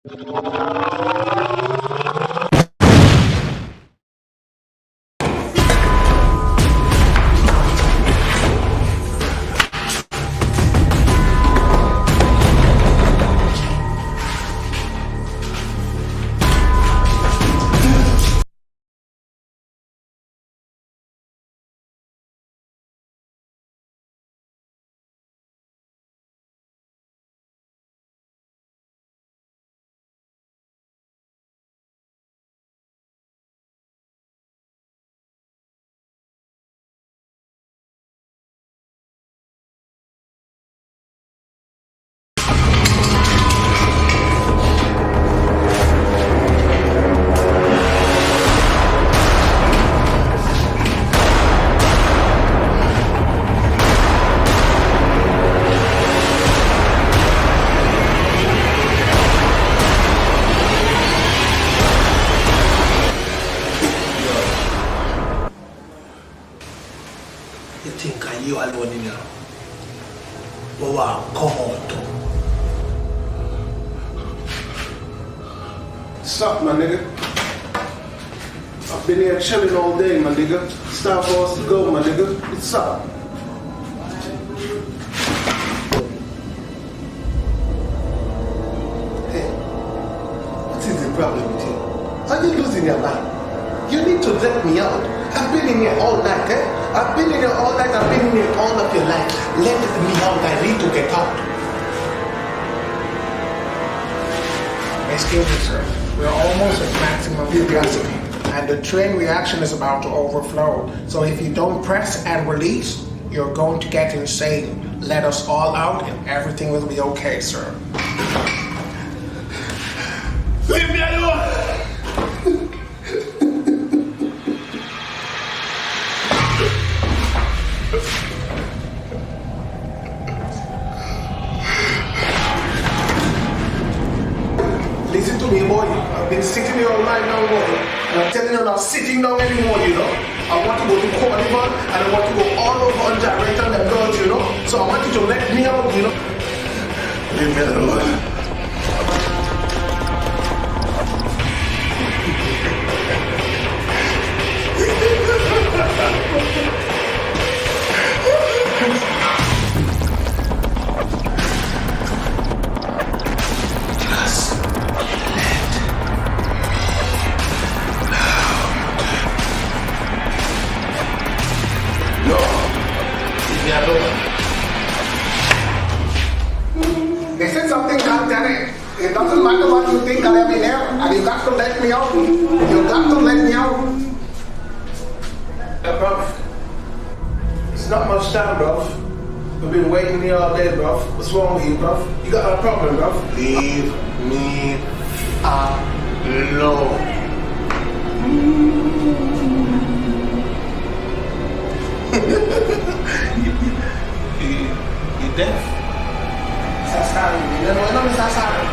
You think you alone in here? But what come out to? Sup, my nigga? I've been here chilling all day, my nigga. It's time for us to go, my nigga. What's up? Hey, what is the problem with you? Are you losing your mind? You need to let me out. I've been in here all night, eh? I've been in here all night, I've been in here all of your life. Let me out, I need to get out. Excuse me, sir. We're almost at maximum capacity, and the train reaction is about to overflow. So if you don't press and release, you're going to get insane. Let us all out, and everything will be okay, sir. Leave me alone! Listen to me, boy. I've been sitting here all night now, boy. And I'm telling you, I'm not sitting down anymore, you know. I want to go to Carnival and I want to go all over on Jarrett and them girls, you know. So I want you to let me out, you know. Leave me alone. This is something called Janet. It doesn't matter what you think, I am in here, and you got to let me out. You got to let me out. Yeah, bruv. It's not much time, bruv. We've been waiting here all day, bruv. What's wrong with you, bruv? You got a problem, bruv? Leave me alone. You deaf? Sasari, you know Mr. Sasari.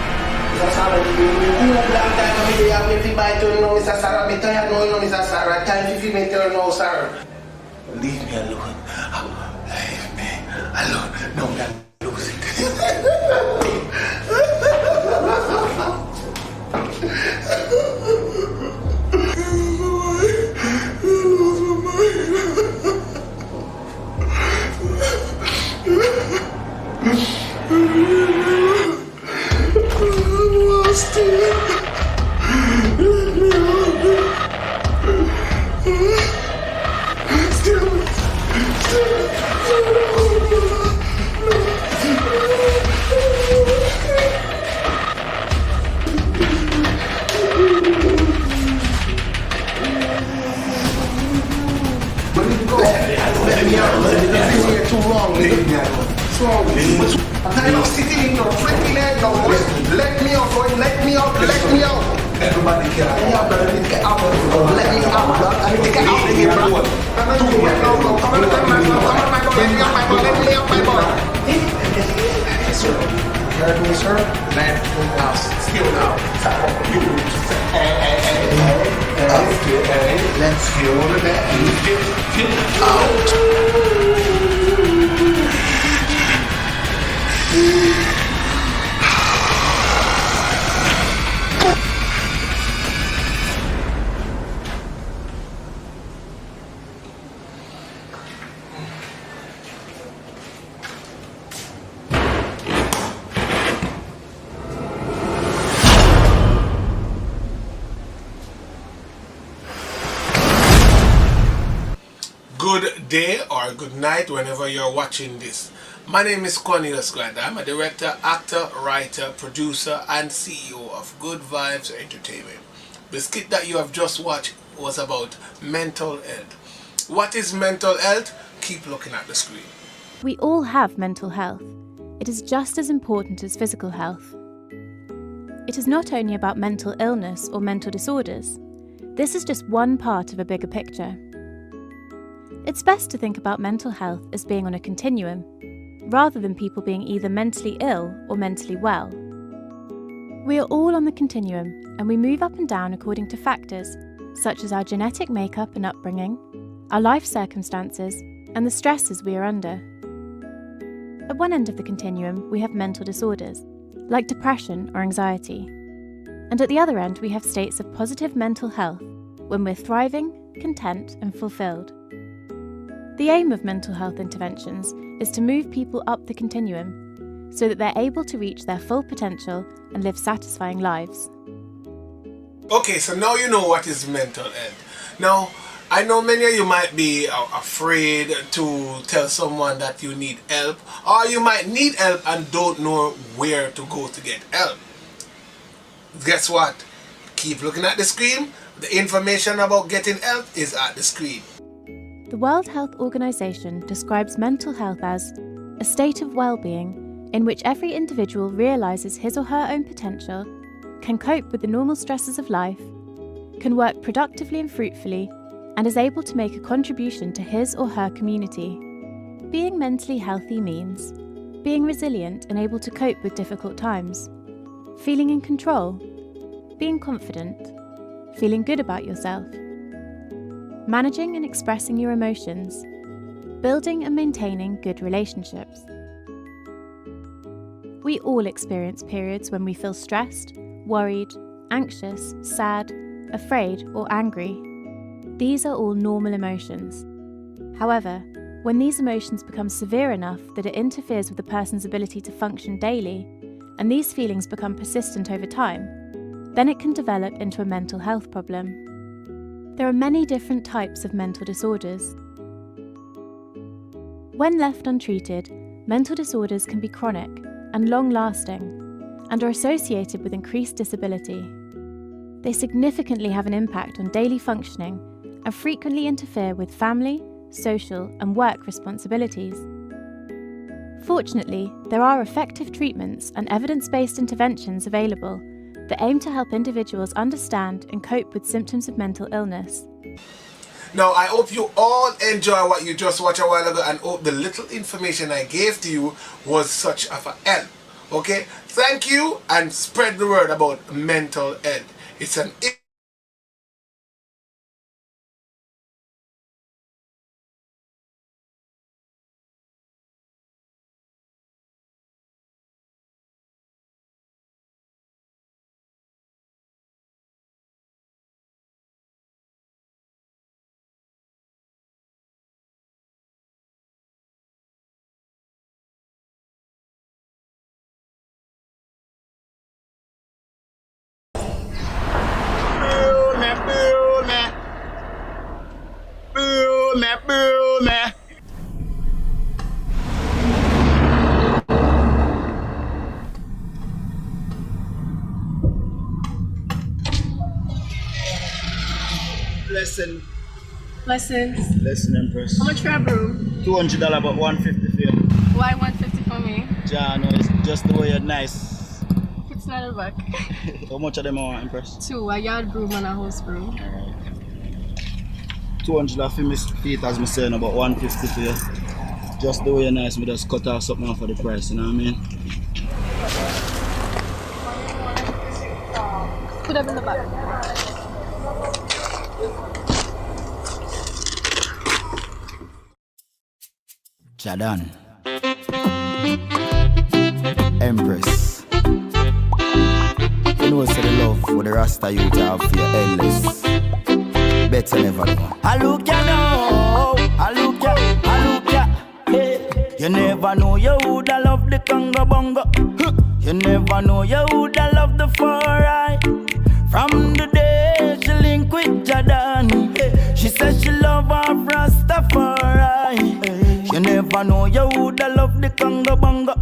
Mr. Sasari, you know black time, you have me by to know Mr. Sasari. I'm tired, no, you know Mr. Sasari. Time if you make you know, sir. Leave me alone. Leave me alone. No, I'm losing. Everybody get out. Y'all better get out. Let me out, bro. I need to get out of here, bro. Come on, let me out, my boy. Sir, you heard me, sir? Let me out. Still now. Let's get over that and get out. good day or good night whenever you're watching this. My name is Cornelius Grant. I'm a director, actor, writer, producer and CEO of Good Vibes Entertainment. The skit that you have just watched was about mental health. What is mental health? Keep looking at the screen. We all have mental health. It is just as important as physical health. It is not only about mental illness or mental disorders. This is just one part of a bigger picture. It's best to think about mental health as being on a continuum, rather than people being either mentally ill or mentally well. We are all on the continuum, and we move up and down according to factors such as our genetic makeup and upbringing, our life circumstances, and the stresses we are under. At one end of the continuum, we have mental disorders, like depression or anxiety. And at the other end, we have states of positive mental health, when we're thriving, content, and fulfilled. The aim of mental health interventions is to move people up the continuum so that they're able to reach their full potential and live satisfying lives. Okay, so now you know what is mental health. Now, I know many of you might be afraid to tell someone that you need help, or you might need help and don't know where to go to get help. Guess what? Keep looking at the screen. The information about getting help is at the screen. The World Health Organization describes mental health as a state of well-being in which every individual realizes his or her own potential, can cope with the normal stresses of life, can work productively and fruitfully, and is able to make a contribution to his or her community. Being mentally healthy means being resilient and able to cope with difficult times, feeling in control, being confident, feeling good about yourself, managing and expressing your emotions, building and maintaining good relationships. We all experience periods when we feel stressed, worried, anxious, sad, afraid, or angry. These are all normal emotions. However, when these emotions become severe enough that it interferes with a person's ability to function daily, and these feelings become persistent over time, then it can develop into a mental health problem. There are many different types of mental disorders. When left untreated, mental disorders can be chronic and long-lasting, and are associated with increased disability. They significantly have an impact on daily functioning and frequently interfere with family, social, and work responsibilities. Fortunately, there are effective treatments and evidence-based interventions available that aim to help individuals understand and cope with symptoms of mental illness. Now, I hope you all enjoy what you just watched a while ago and hope the little information I gave to you was such of a help. Okay? Thank you and spread the word about mental health. It's an Lesson. Lessons. Lesson, Empress. How much for a broom? $200, but $150 for you. Why 150 for me? Ja, no, it's just the way you're nice. It's not a buck. How much of them I want, Empress? 2, a yard broom and a house broom. Alright. $200 for my feet, as I'm saying, about $150 for you. Just the way you're nice, me just cut off something off for the price, you know what I mean? Put them in the back. Jadan. Empress. You know, say the love for the Rasta youth have for your endless. Better never know. I look ya now. I look ya. Hey. You never know you woulda love the Congo Bongo. You never know you woulda love the 4i. From the day she link with Jadan, she said she love her Rastafari. never know you woulda love the conga bonga.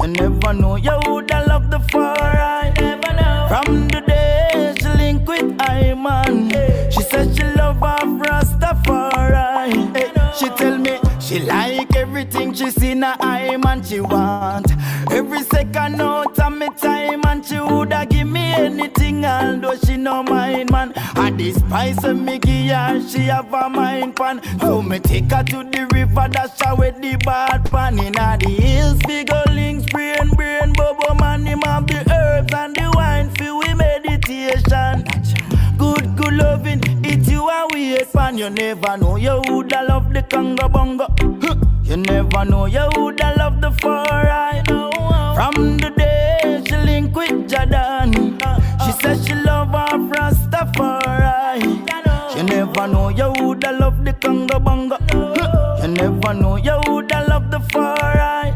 You never know you woulda love the far right. Never know. From the day she link with Iman, she said she love her Rastafari. She tell me she like everything she see na Iman she want. Every second out of me time and she woulda give me anything, although she no mind man. And despise of me give her, she have a mind pan. So me take her to the river, dash her with the bad pan. Inna the hills, we go links, brain, bubble man. Him have the herbs and the wine for we meditation. Good loving, it you a wait pan. You never know you woulda love the conga bonga. You never know you woulda love the far right. From the day she link with Jordan, she said she love her Rastafari. You never know you woulda love the conga bonga. You never know you woulda love the far right.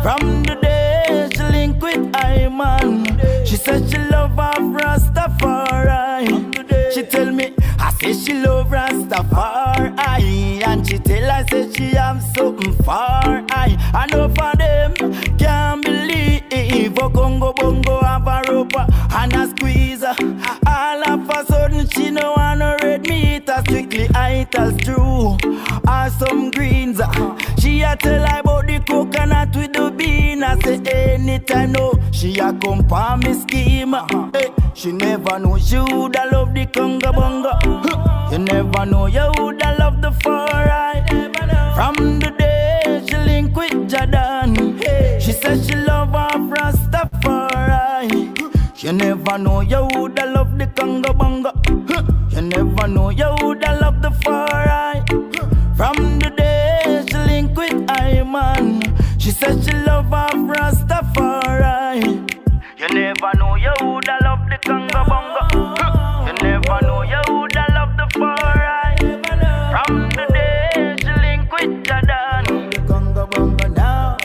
From the day she link with Iman, she said she love her Rastafari. She tell me, I say she love Rastafari. And she tell I say she have something far. I know for them can't believe a Congo bongo have a rope and a squeeze. All of a sudden she no wanna red meat, strictly itals true. Or some greens. She a tell I about the coconut with the bean. I say anytime no, she a come for me scheme. She never know she woulda love the conga bonga. You never know you woulda love the far right. From the day she link with Jordan, she said she love her Rastafari. You never know you woulda love the conga bonga. You never know you woulda love the far right. From the day she link with Iman, she said she love her Rastafari. You never know you woulda love the conga bonga. You never know you woulda love the far right. From the day she link with Jordan, the conga bonga now.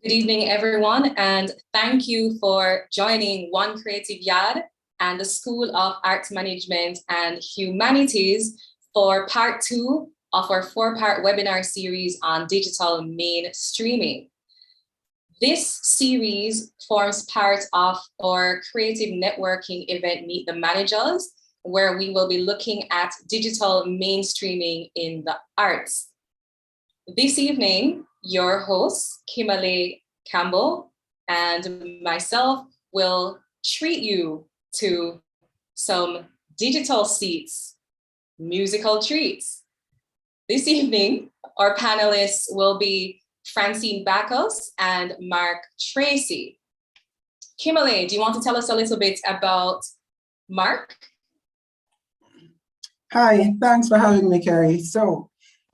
Good evening, everyone, and thank you for joining One Creative Yaad and the School of Arts Management and Humanities for part 2 of our 4-part webinar series on digital mainstreaming. This series forms part of our creative networking event, Meet the Managers, where we will be looking at digital mainstreaming in the arts. This evening, your host, Kimberly Campbell, and myself will treat you to some digital seats, musical treats. This evening, our panelists will be Francine Bacchus and Mark Tracy. Kimberly, do you want to tell us a little bit about Mark? Hi, thanks for having me, Carrie. So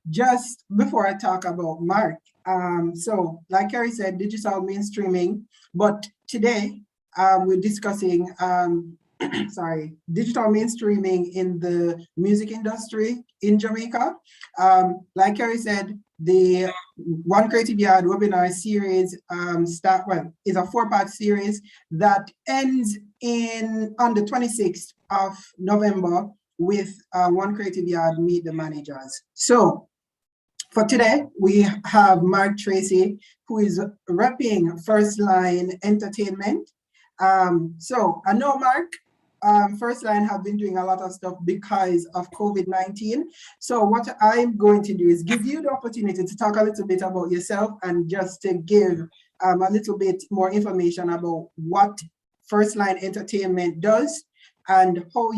just before I talk about Mark, so like Carrie said, digital mainstreaming, but today we're discussing, digital mainstreaming in the music industry in Jamaica. Like Carrie said, the One Creative Yaad webinar series is a 4-part series that ends on the 26th of November with One Creative Yaad Meet the Managers. So for today, we have Mark Tracy, who is repping First Line Entertainment. So I know Mark, First Line have been doing a lot of stuff because of COVID-19. So what I'm going to do is give you the opportunity to talk a little bit about yourself and just to give a little bit more information about what First Line Entertainment does and how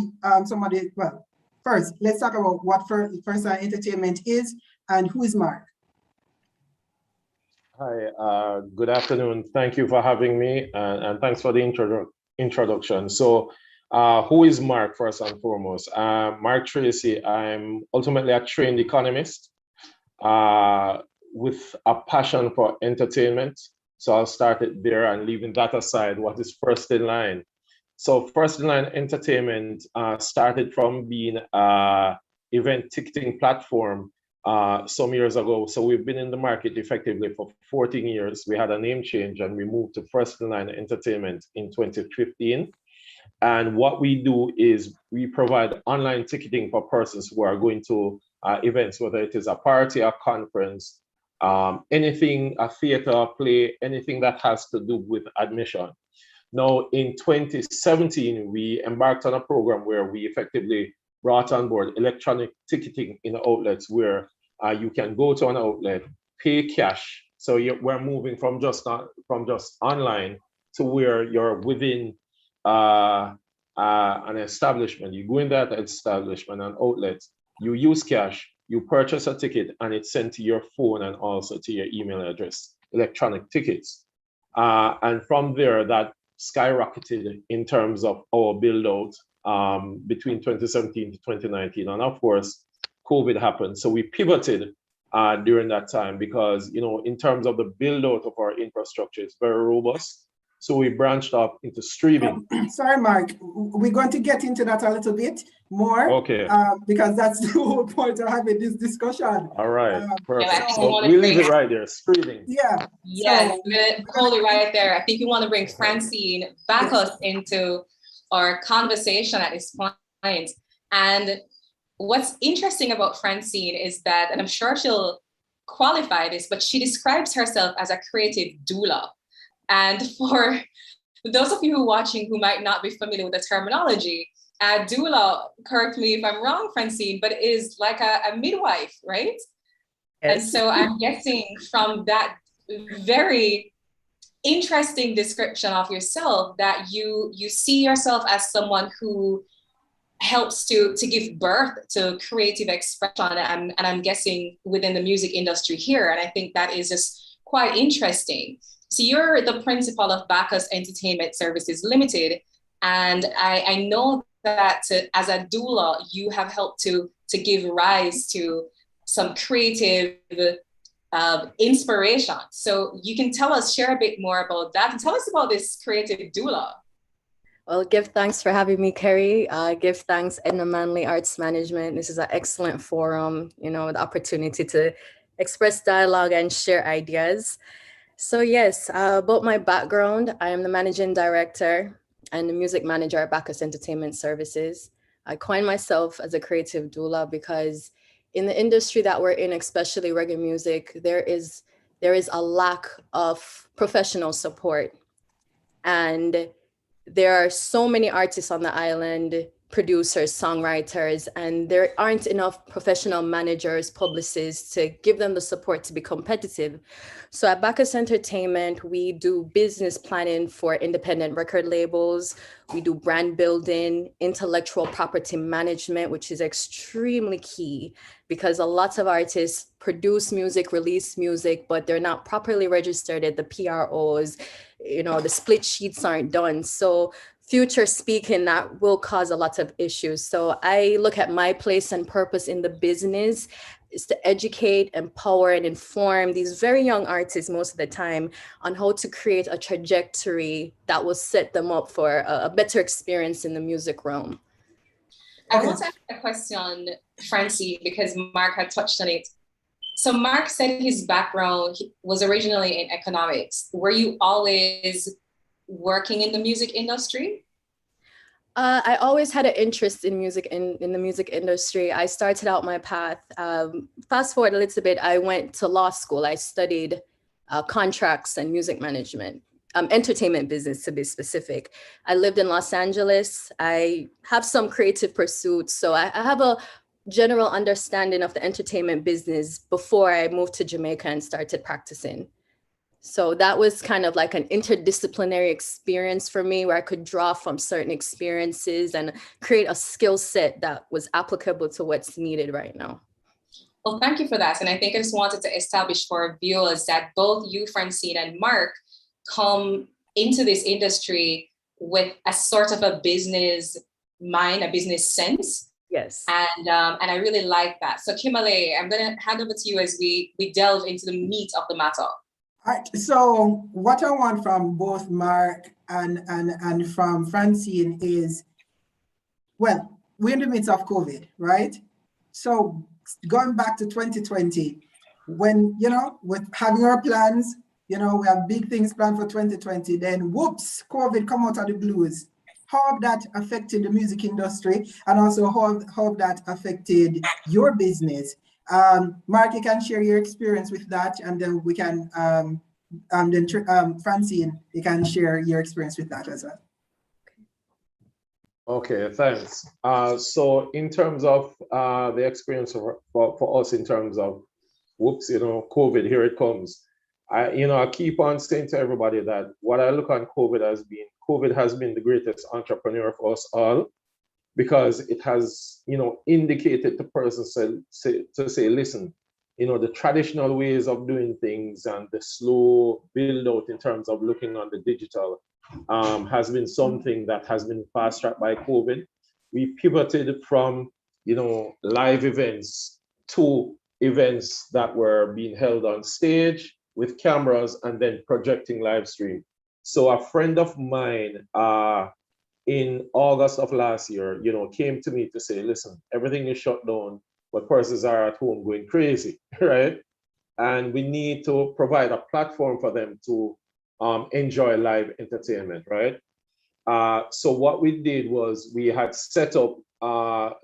first, let's talk about what First Line Entertainment is and who is Mark. Hi, good afternoon. Thank you for having me and thanks for the introduction. So who is Mark, first and foremost? Mark Tracy, I'm ultimately a trained economist with a passion for entertainment. So I'll start it there and leaving that aside, what is First in Line? So First in Line Entertainment started from being an event ticketing platform some years ago. So we've been in the market effectively for 14 years. We had a name change and we moved to First in Line Entertainment in 2015. And what we do is we provide online ticketing for persons who are going to events, whether it is a party, a conference, anything, a theater, a play, anything that has to do with admission. Now, in 2017, we embarked on a program where we effectively brought on board electronic ticketing in outlets where you can go to an outlet, pay cash. So we're moving from just online to where you're within an establishment. You go in that establishment, an outlet, you use cash, you purchase a ticket, and it's sent to your phone and also to your email address, electronic tickets. And from there, that skyrocketed in terms of our build out between 2017 to 2019. And of course, COVID happened. So we pivoted during that time because, you know, in terms of the build out of our infrastructure, it's very robust. So we branched off into streaming. Sorry, Mark, we're going to get into that a little bit more. Okay. Because that's the whole point of having this discussion. All right, perfect. Yeah, So we leave it right there, streaming. Yeah. Yes, so, we're gonna hold it right there. I think we want to bring Francine Bacchus into our conversation at this point. And what's interesting about Francine is that, and I'm sure she'll qualify this, but she describes herself as a creative doula. And for those of you who are watching who might not be familiar with the terminology, doula, correct me if I'm wrong, Francine, but is like a midwife, right? Yes. And so I'm guessing from that very interesting description of yourself that you see yourself as someone who helps to give birth to creative expression, and I'm guessing within the music industry here. And I think that is just quite interesting. So you're the principal of Bacchus Entertainment Services Limited. And I know that as a doula, you have helped to give rise to some creative inspiration. So you can share a bit more about that and tell us about this creative doula. Well, give thanks for having me, Kerry. Give thanks, Edna Manley Arts Management. This is an excellent forum, you know, the opportunity to express dialogue and share ideas. So yes, about my background, I am the managing director and the music manager at Bacchus Entertainment Services. I coined myself as a creative doula because in the industry that we're in, especially reggae music, there is a lack of professional support. And there are so many artists on the island, producers, songwriters, and there aren't enough professional managers, publicists to give them the support to be competitive. So at Bacchus Entertainment, we do business planning for independent record labels. We do brand building, intellectual property management, which is extremely key because a lot of artists produce music, release music, but they're not properly registered at the PROs. The split sheets aren't done. So future speaking, that will cause a lot of issues. So I look at my place and purpose in the business is to educate, empower, and inform these very young artists most of the time on how to create a trajectory that will set them up for a better experience in the music realm. I want to ask a question, Francie, because Mark had touched on it. So Mark said his background was originally in economics. Were you always working in the music industry? I always had an interest in music, in the music industry. I started out my path. Fast forward a little bit, I went to law school. I studied contracts and music management, entertainment business to be specific. I lived in Los Angeles. I have some creative pursuits. So I have a general understanding of the entertainment business before I moved to Jamaica and started practicing. So that was kind of like an interdisciplinary experience for me where I could draw from certain experiences and create a skill set that was applicable to what's needed right now. Well, thank you for that. And I think I just wanted to establish for our viewers that both you, Francine, and Mark come into this industry with a sort of a business mind, a business sense. Yes. And I really like that. So Kimberly, I'm going to hand over to you as we delve into the meat of the matter. All right, so what I want from both Mark and from Francine is, well, we're in the midst of COVID, right? So going back to 2020, when, with having our plans, we have big things planned for 2020, then whoops, COVID come out of the blues. How have that affected the music industry, and also how have that affected your business? Mark, you can share your experience with that, and then we can, Francine, you can share your experience with that as well. Okay, thanks. So in terms of the experience for us in terms of, whoops, COVID, here it comes. I keep on saying to everybody that what I look on COVID has been the greatest entrepreneur for us all, because it has, indicated to persons to say, listen, the traditional ways of doing things and the slow build out in terms of looking on the digital has been something that has been fast tracked by COVID. We pivoted from, live events to events that were being held on stage with cameras and then projecting live stream. So a friend of mine in August of last year, came to me to say, listen, everything is shut down, but persons are at home going crazy, right? And we need to provide a platform for them to enjoy live entertainment, right? So what we did was we had set up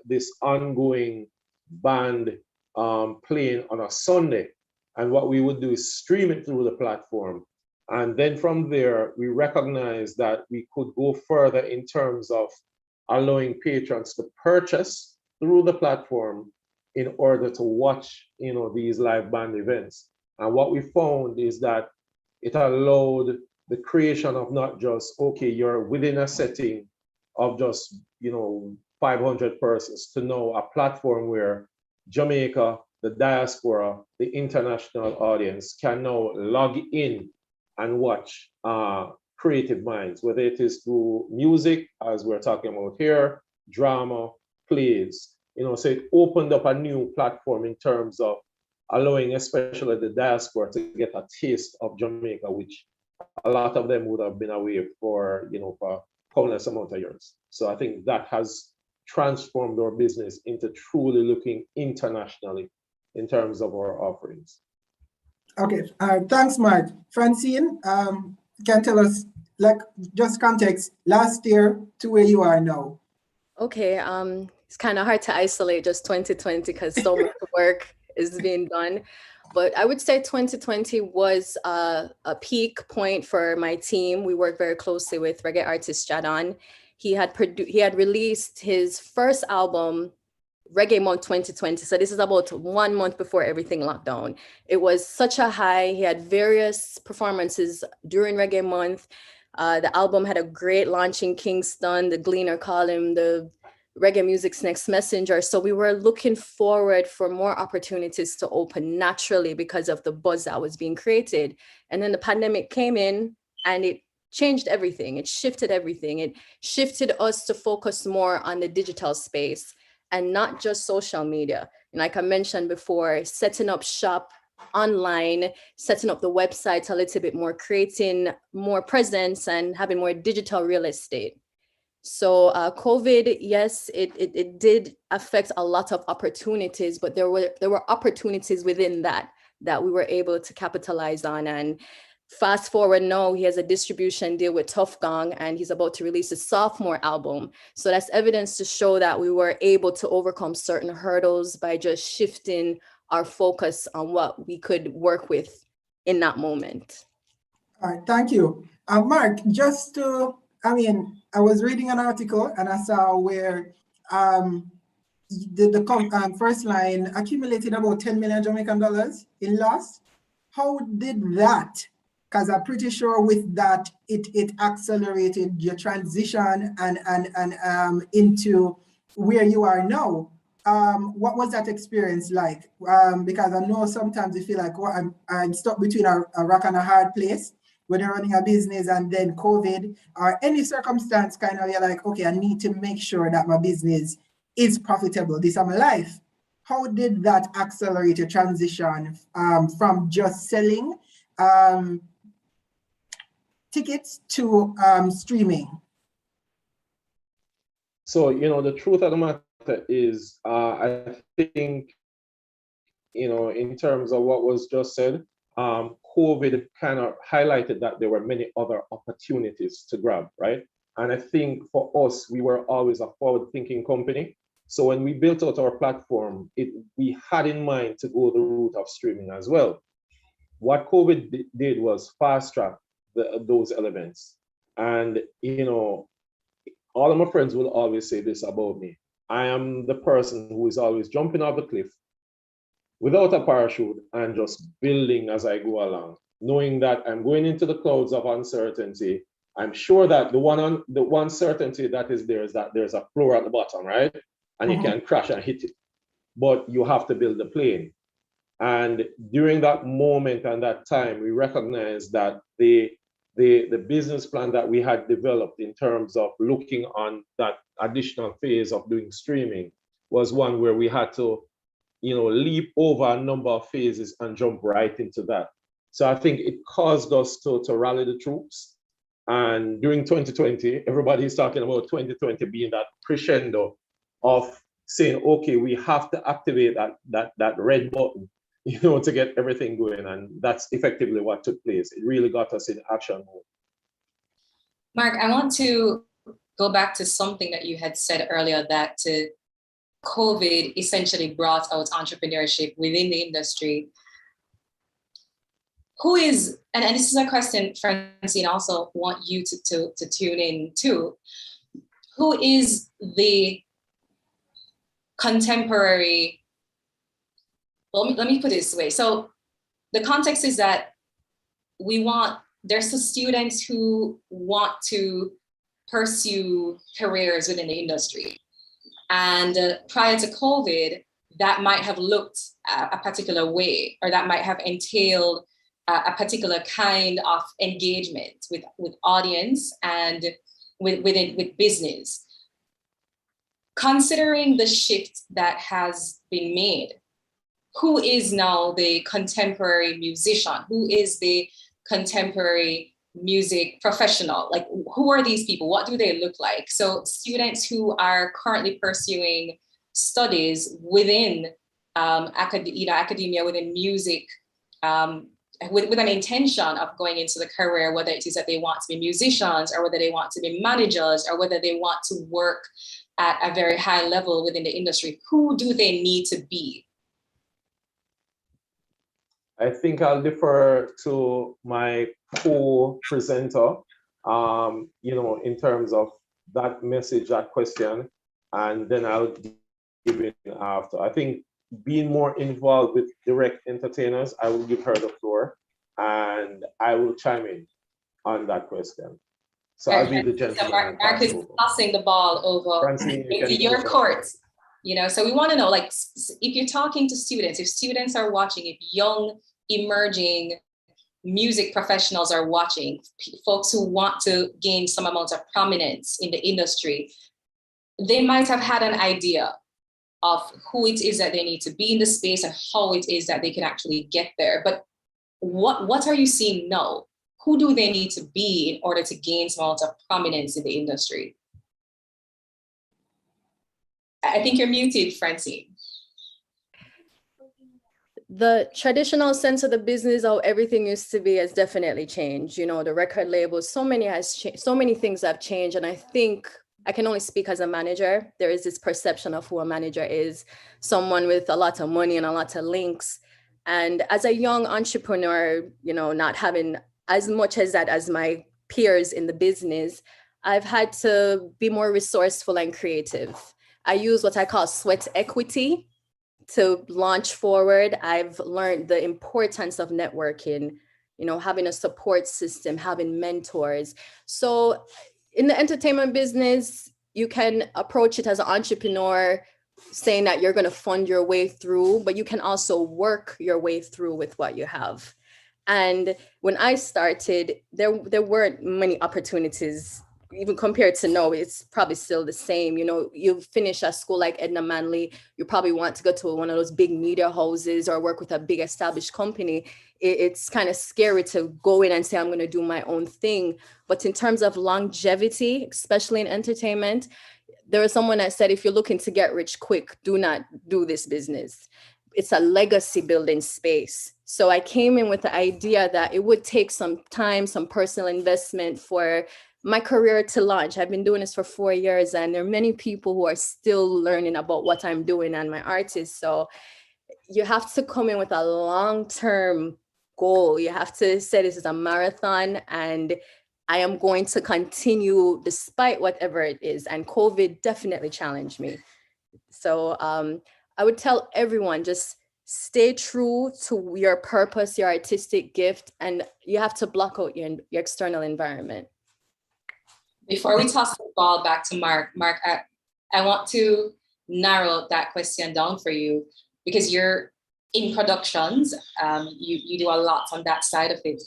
this ongoing band playing on a Sunday. And what we would do is stream it through the platform. And then from there, we recognized that we could go further in terms of allowing patrons to purchase through the platform in order to watch, these live band events. And what we found is that it allowed the creation of not just, okay, you're within a setting of just, 500 persons, to know a platform where Jamaica, the diaspora, the international audience can now log in and watch creative minds, whether it is through music, as we're talking about here, drama, plays. So it opened up a new platform in terms of allowing especially the diaspora to get a taste of Jamaica, which a lot of them would have been away for, for countless amount of years. So I think that has transformed our business into truly looking internationally in terms of our offerings. Okay, thanks, Mark. Francine, can tell us, like, just context, last year to where you are now. Okay, it's kind of hard to isolate just 2020 because so much work is being done. But I would say 2020 was a peak point for my team. We worked very closely with reggae artist Jadon. He had released his first album, Reggae Month 2020. So this is about 1 month before everything locked down. It was such a high. He had various performances during Reggae Month. The album had a great launch in Kingston. The Gleaner called him the reggae music's next messenger. So we were looking forward for more opportunities to open naturally because of the buzz that was being created. And then the pandemic came in and it changed everything. It shifted everything. It shifted us to focus more on the digital space and not just social media. And like I mentioned before, setting up shop online, setting up the website a little bit more, creating more presence and having more digital real estate. So COVID, yes, it did affect a lot of opportunities, but there were opportunities within that we were able to capitalize on. And fast forward now, he has a distribution deal with Tough Gong, and he's about to release a sophomore album. So that's evidence to show that we were able to overcome certain hurdles by just shifting our focus on what we could work with in that moment. All right, thank you. Mark, I was reading an article and I saw where the first line accumulated about 10 million Jamaican dollars in loss. How did that? Because I'm pretty sure with that, it accelerated your transition and into where you are now. What was that experience like? Because I know sometimes you feel like, well, I'm stuck between a rock and a hard place when you're running a business, and then COVID or any circumstance kind of, you're like, okay, I need to make sure that my business is profitable. This is my life. How did that accelerate your transition from just selling tickets to streaming? So, the truth of the matter is, I think, in terms of what was just said, COVID kind of highlighted that there were many other opportunities to grab, right? And I think for us, we were always a forward-thinking company. So when we built out our platform, we had in mind to go the route of streaming as well. What COVID did was fast-track those elements. And, all of my friends will always say this about me. I am the person who is always jumping off the cliff without a parachute and just building as I go along, knowing that I'm going into the clouds of uncertainty. I'm sure that the one certainty that is there is that there's a floor at the bottom, right? And you can crash and hit it, but you have to build the plane. And during that moment and that time, we recognized that the business plan that we had developed in terms of looking on that additional phase of doing streaming was one where we had to leap over a number of phases and jump right into that. So I think it caused us to rally the troops. And during 2020, everybody is talking about 2020 being that crescendo of saying, okay, we have to activate that red button, to get everything going. And that's effectively what took place. It really got us in action mode. Mark, I want to go back to something that you had said earlier, that COVID essentially brought out entrepreneurship within the industry. Who is, and this is a question, Francine, also want you to tune in to, who is the contemporary, well, let me put it this way. So the context is that there's the students who want to pursue careers within the industry. And prior to COVID, that might have looked a particular way, or that might have entailed a particular kind of engagement with audience and with business. Considering the shift that has been made, who is now the contemporary musician? Who is the contemporary music professional? Like, who are these people? What do they look like? So students who are currently pursuing studies within academia, within music, with an intention of going into the career, whether it is that they want to be musicians or whether they want to be managers or whether they want to work at a very high level within the industry, who do they need to be? I think I'll defer to my co-presenter, in terms of that message, that question, and then I'll give it after. I think being more involved with direct entertainers, I will give her the floor and I will chime in on that question. So I'll be the gentleman. So Mark is passing the ball over into your court. So we want to know, like, if you're talking to students, if students are watching, if young emerging music professionals are watching, folks who want to gain some amount of prominence in the industry, they might have had an idea of who it is that they need to be in the space and how it is that they can actually get there. But what are you seeing now? Who do they need to be in order to gain some amount of prominence in the industry? I think you're muted, Francine. The traditional sense of the business, how everything used to be, has definitely changed. The record labels, so many things have changed. And I think I can only speak as a manager. There is this perception of who a manager is, someone with a lot of money and a lot of links. And as a young entrepreneur, not having as much as that as my peers in the business, I've had to be more resourceful and creative. I use what I call sweat equity to launch forward. I've learned the importance of networking, having a support system, having mentors. So in the entertainment business, you can approach it as an entrepreneur, saying that you're going to fund your way through, but you can also work your way through with what you have. And when I started, there weren't many opportunities, even compared to now. It's probably still the same. You finish a school like Edna Manley, you probably want to go to one of those big media houses or work with a big established company. It's kind of scary to go in and say, I'm going to do my own thing. But in terms of longevity, especially in entertainment, there was someone that said, if you're looking to get rich quick, do not do this business. It's a legacy building space. So I came in with the idea that it would take some time, some personal investment for my career to launch. I've been doing this for 4 years, and there are many people who are still learning about what I'm doing and my artists. So you have to come in with a long-term goal. You have to say this is a marathon, and I am going to continue despite whatever it is. And COVID definitely challenged me. So I would tell everyone, just stay true to your purpose, your artistic gift, and you have to block out your external environment. Before we toss the ball back to Mark, I want to narrow that question down for you, because you're in productions, you do a lot on that side of it.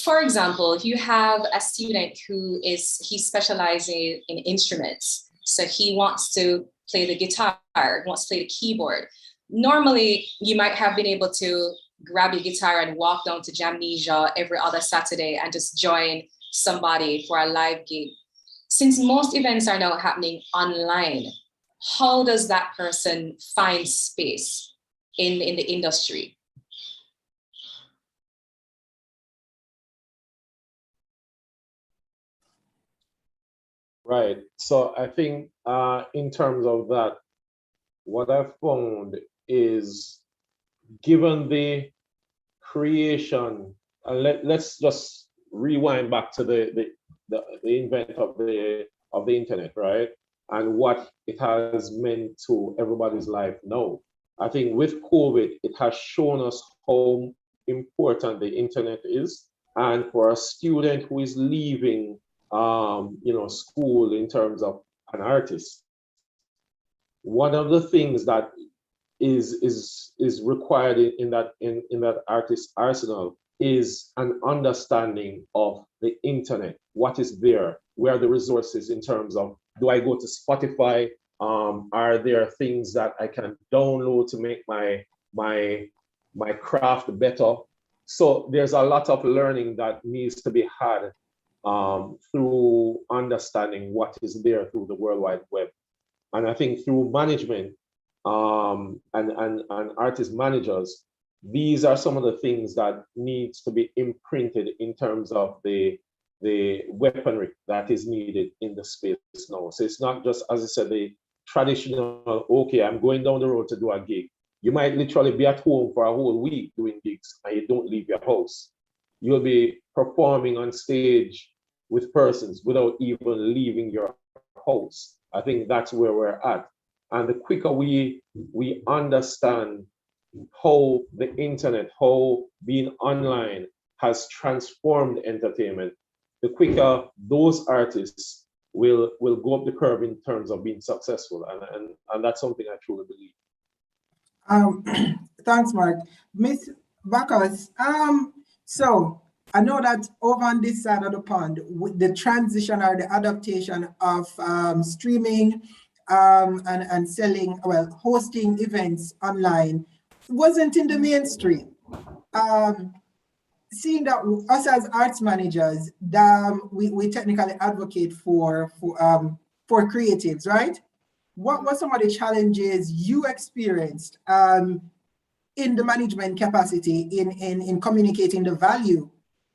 For example, if you have a student he specializes in instruments, so he wants to play the guitar, wants to play the keyboard. Normally, you might have been able to grab your guitar and walk down to Jamnesia every other Saturday and just join somebody for a live gig. Since most events are now happening online, how does that person find space in the industry? Right. So I think in terms of that, what I've found is, given the creation, let's just rewind back to the invent of the internet, right? And what it has meant to everybody's life now. I think with COVID, it has shown us how important the internet is. And for a student who is leaving school in terms of an artist, one of the things that is required in that artist's arsenal is an understanding of the internet. What is there? Where are the resources in terms of, do I go to Spotify? Are there things that I can download to make my craft better? So there's a lot of learning that needs to be had through understanding what is there through the World Wide Web. And I think through management and artist managers, these are some of the things that needs to be imprinted in terms of the weaponry that is needed in the space now. So it's not just, as I said, the traditional, okay, I'm going down the road to do a gig. You might literally be at home for a whole week doing gigs and you don't leave your house. You'll be performing on stage with persons without even leaving your house. I think that's where we're at. And the quicker we understand how the internet, how being online has transformed entertainment, the quicker those artists will go up the curve in terms of being successful. And that's something I truly believe. Thanks, Mark. Miss Bacchus, so I know that over on this side of the pond, with the transition or the adaptation of streaming and selling, well, hosting events online wasn't in the mainstream. Seeing that us as arts managers, we technically advocate for creatives, right? What were some of the challenges you experienced in the management capacity in communicating the value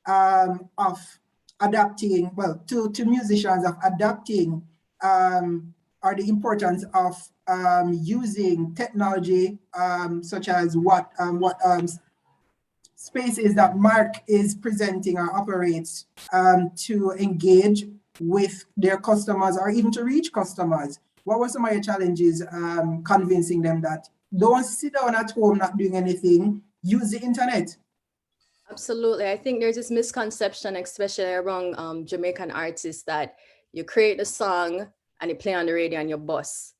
of adapting, well, to musicians, of adapting or the importance of using technology such as what spaces that Mark is presenting or operates to engage with their customers or even to reach customers? What were some of your challenges convincing them that don't sit down at home not doing anything, use the internet? Absolutely. I think there's this misconception, especially around Jamaican artists, that you create a song and you play on the radio on your bus.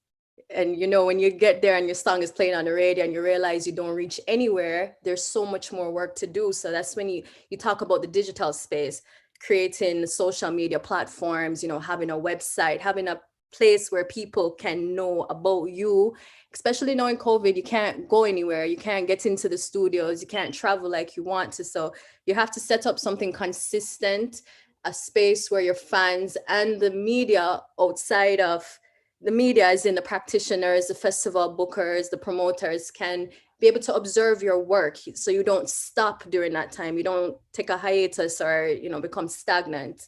And you know, when you get there and your song is playing on the radio and you realize you don't reach anywhere, there's so much more work to do. So that's when you talk about the digital space, creating social media platforms, you know, having a website, having a place where people can know about you. Especially now in COVID, you can't go anywhere, you can't get into the studios, you can't travel like you want to. So you have to set up something consistent, a space where your fans and the media outside of the media, as in the practitioners, the festival bookers, the promoters, can be able to observe your work, so you don't stop during that time, you don't take a hiatus or, you know, become stagnant.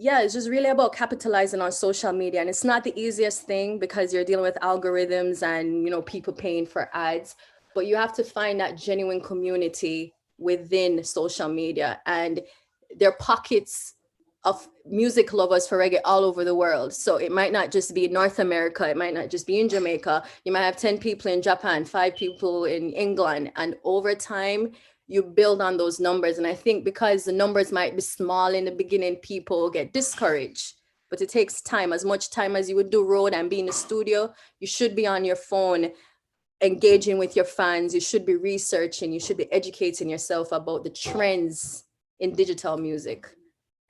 Yeah, it's just really about capitalizing on social media. And it's not the easiest thing because you're dealing with algorithms and, you know, people paying for ads, but you have to find that genuine community within social media. And there are pockets of music lovers for reggae all over the world. So it might not just be North America, it might not just be in Jamaica. You might have 10 people in Japan, 5 people in England, and over time, you build on those numbers. And I think because the numbers might be small in the beginning, people get discouraged, but it takes time. As much time as you would do road and be in the studio, you should be on your phone, engaging with your fans. You should be researching, you should be educating yourself about the trends in digital music.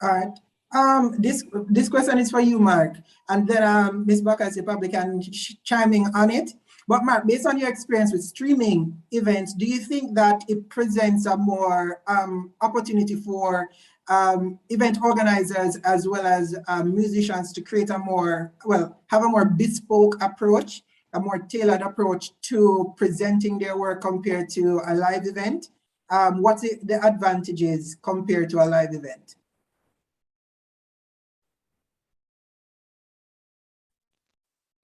All right. This question is for you, Mark, and then Ms. Bacchus, you probably can chime in on it. But Mark, based on your experience with streaming events, do you think that it presents a more opportunity for event organizers as well as musicians to create a more, well, have a more bespoke approach, a more tailored approach to presenting their work compared to a live event? What's the advantages compared to a live event?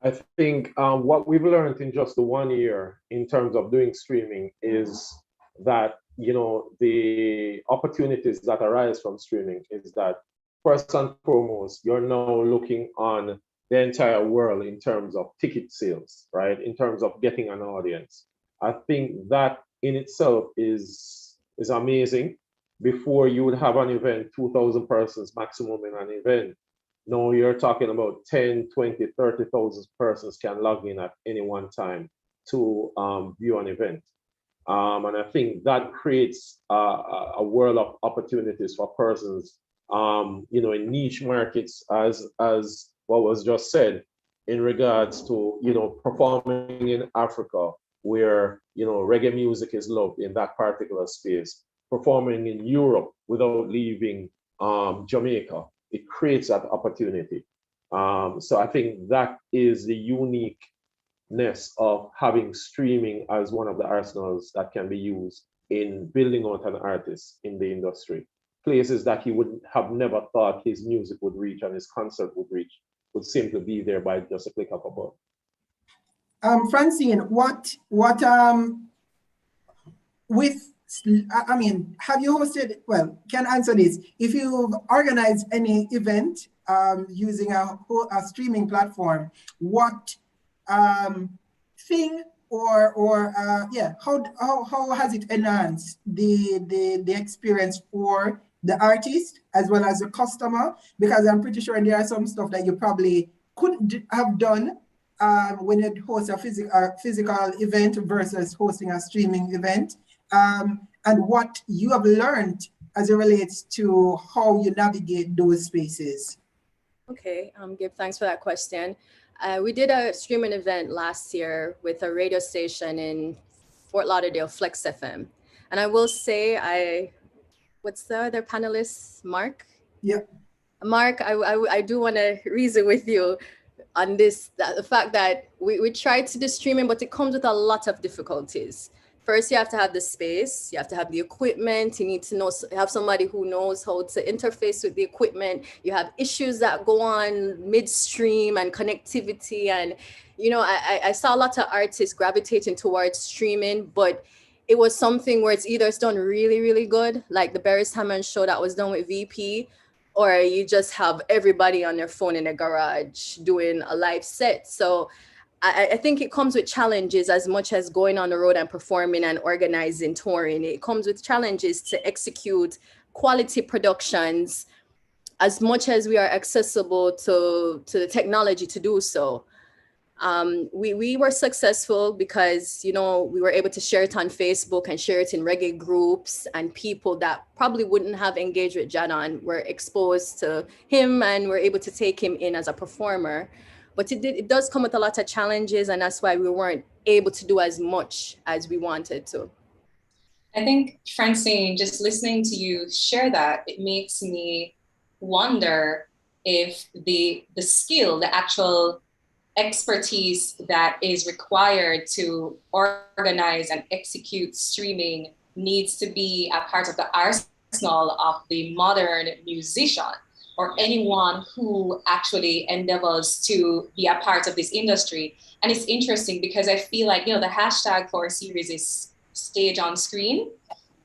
I think what we've learned in just the 1 year in terms of doing streaming is that, you know, the opportunities that arise from streaming is that first and foremost, you're now looking on the entire world in terms of ticket sales, right? In terms of getting an audience. I think that in itself is amazing. Before, you would have an event, 2,000 persons maximum in an event. Now you're talking about 10, 20, 30,000 persons can log in at any one time to view an event. And I think that creates a world of opportunities for persons, you know, in niche markets, as what was just said, in regards to, you know, performing in Africa, where, you know, reggae music is loved in that particular space, performing in Europe without leaving Jamaica. It creates that opportunity. So I think that is the unique of having streaming as one of the arsenals that can be used in building out an artist in the industry. Places that he would have never thought his music would reach and his concert would reach would simply be there by just a click of a button. Francine, with, I mean, have you hosted, well, can answer this. If you've organized any event using a streaming platform, what thing how has it enhanced the experience for the artist as well as the customer? Because I'm pretty sure there are some stuff that you probably couldn't have done when you host a physical event versus hosting a streaming event, and what you have learned as it relates to how you navigate those spaces. Okay, Gib, thanks for that question. We did a streaming event last year with a radio station in Fort Lauderdale, Flex FM. And I will say, what's the other panelist, Mark? Yeah. Mark, I do want to reason with you on this, the fact that we tried to do streaming, but it comes with a lot of difficulties. First, you have to have the space, you have to have the equipment, you need to have somebody who knows how to interface with the equipment. You have issues that go on midstream and connectivity. And, you know, I saw a lot of artists gravitating towards streaming, but it was something where it's done really, really good, like the Barry Hammond show that was done with VP, or you just have everybody on their phone in their garage doing a live set. So I think it comes with challenges as much as going on the road and performing and organizing touring. It comes with challenges to execute quality productions as much as we are accessible to the technology to do so. We were successful because, you know, we were able to share it on Facebook and share it in reggae groups, and people that probably wouldn't have engaged with Jadon were exposed to him and were able to take him in as a performer. But it does come with a lot of challenges, and that's why we weren't able to do as much as we wanted to. I think, Francine, just listening to you share that, it makes me wonder if the skill, the actual expertise that is required to organize and execute streaming needs to be a part of the arsenal of the modern musician, or anyone who actually endeavors to be a part of this industry. And it's interesting because I feel like, you know, the hashtag for our series is stage on screen.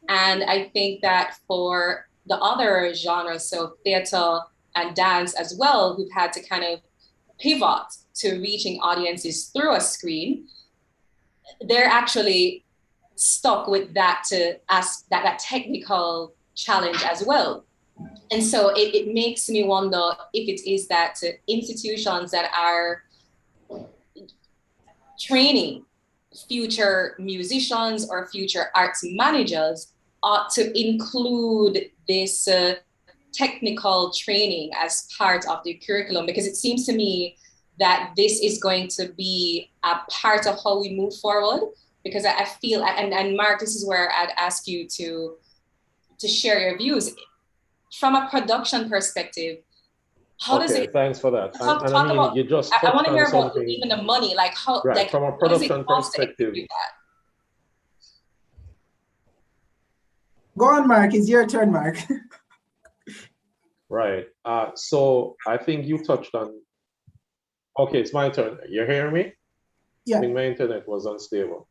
And I think that for the other genres, so theater and dance as well, who've had to kind of pivot to reaching audiences through a screen, they're actually stuck with that that technical challenge as well. And so it makes me wonder if it is that institutions that are training future musicians or future arts managers ought to include this technical training as part of the curriculum, because it seems to me that this is going to be a part of how we move forward. Because I feel, and Mark, this is where I'd ask you to share your views. From a production perspective, how does it? Thanks for that. Talk about, you just I want to hear about something. even the money, like how, right, like from a production perspective. Go on, Mark. It's your turn, Mark. Right. So I think you touched on. Okay, it's my turn. You hear me? Yeah. I think my internet was unstable.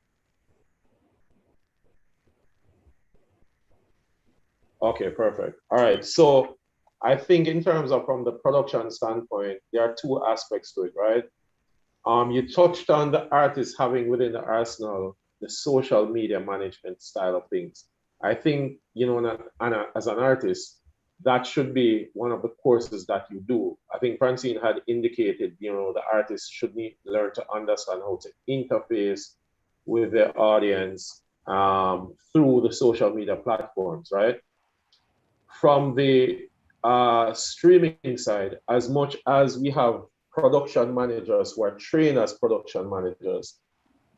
Okay, perfect. All right. So I think in terms of from the production standpoint, there are two aspects to it, right? You touched on the artist having within the arsenal the social media management style of things. I think, you know, as an artist, that should be one of the courses that you do. I think Francine had indicated, you know, the artist should learn to understand how to interface with their audience through the social media platforms, right? From the streaming side, as much as we have production managers who are trained as production managers,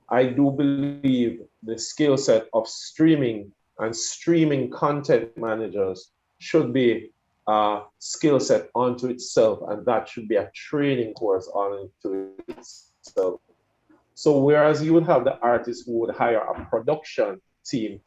I do believe the skill set of streaming and streaming content managers should be a skill set unto itself, and that should be a training course unto itself. So whereas you would have the artist who would hire a production team,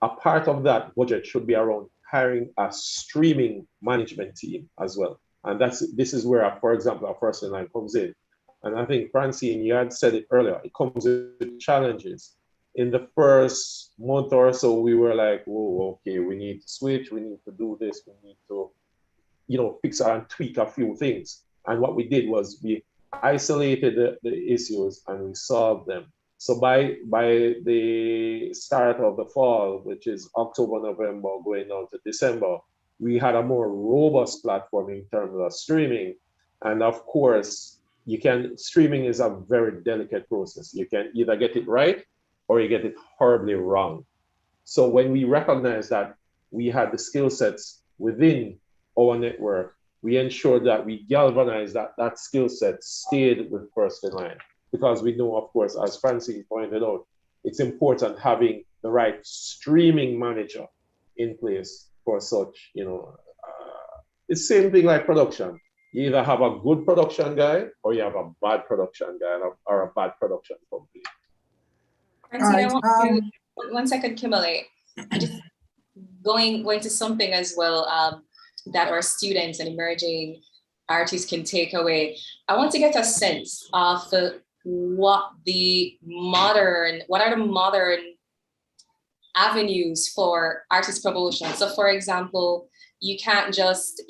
a part of that budget should be around hiring a streaming management team as well. And this is where, for example, our first in line comes in. And I think, Francine, you had said it earlier, it comes with challenges. In the first month or so, we were like, whoa, okay, we need to switch, we need to do this, we need to, fix and tweak a few things. And what we did was we isolated the issues and we solved them. So by the start of the fall, which is October, November, going on to December, we had a more robust platform in terms of streaming. And of course, streaming is a very delicate process. You can either get it right or you get it horribly wrong. So when we recognized that we had the skill sets within our network, we ensured that we galvanized that skill set stayed with First in Line. Because we know, of course, as Francine pointed out, it's important having the right streaming manager in place for such, it's the same thing like production. You either have a good production guy or you have a bad production guy or a bad production company. Francine, I want to, 1 second, Kimberly. Just going to something as well that our students and emerging artists can take away. I want to get a sense of what are the modern avenues for artist promotion. So for example, you can't just